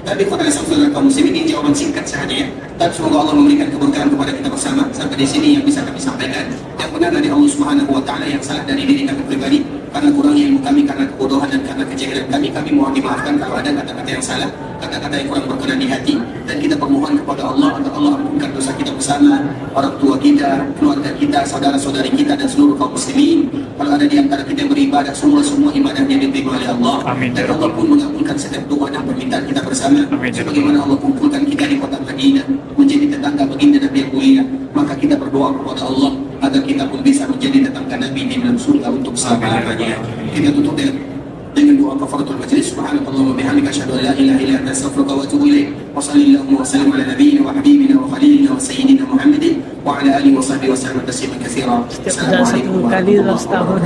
Speaker 1: Tapi kepada saudara kaum muslimin, ini jawaban singkat saja ya. Dan semoga Allah memberikan keberkahan kepada kita bersama. Sampai di sini yang bisa kami sampaikan. Yang benar dari Allah Subhanahu wa taala, yang salah dari diri kami pribadi karena kurangnya ilmu kami, karena kebodohan dan karena kejahilan kami mohon dimaafkan kalau ada kata-kata yang salah, kata-kata yang kurang berkenan di hati, dan kita bermohon kepada Allah agar Allah ampunkan dosa kita bersama, orang tua kita, keluarga kita, saudara-saudari kita, dan seluruh kaum muslimin. Kalau ada di antara kita yang beribadah, semua ibadahnya diterima oleh Allah.
Speaker 2: Amin.
Speaker 1: Dan Allah pun mengabulkan setiap doa dan permintaan kita bersama.
Speaker 2: Amin.
Speaker 1: Sebagaimana Allah kumpulkan kita di kota Madinah menjadi tetangga baginda Nabi yang mulia, maka kita berdoa kepada Allah agar kita pun bisa menjadi tetangga Nabi di dalam surga untuk selama-lamanya. Kita tutup dengan doa kafaratul majlis. Subhanallah wa bihamdika, asyhadu an la ilaha illa anta, astaghfiruka wa atubu ilaik. Wa sallallahu wa sallam ala nabiyyina wa habibina wa khalilina wa sayyidina Muhammadin wa ala alihi wa sahbihi wa sallam tasliman katsira.
Speaker 3: Setiap bulan 1 kali dalam setahun.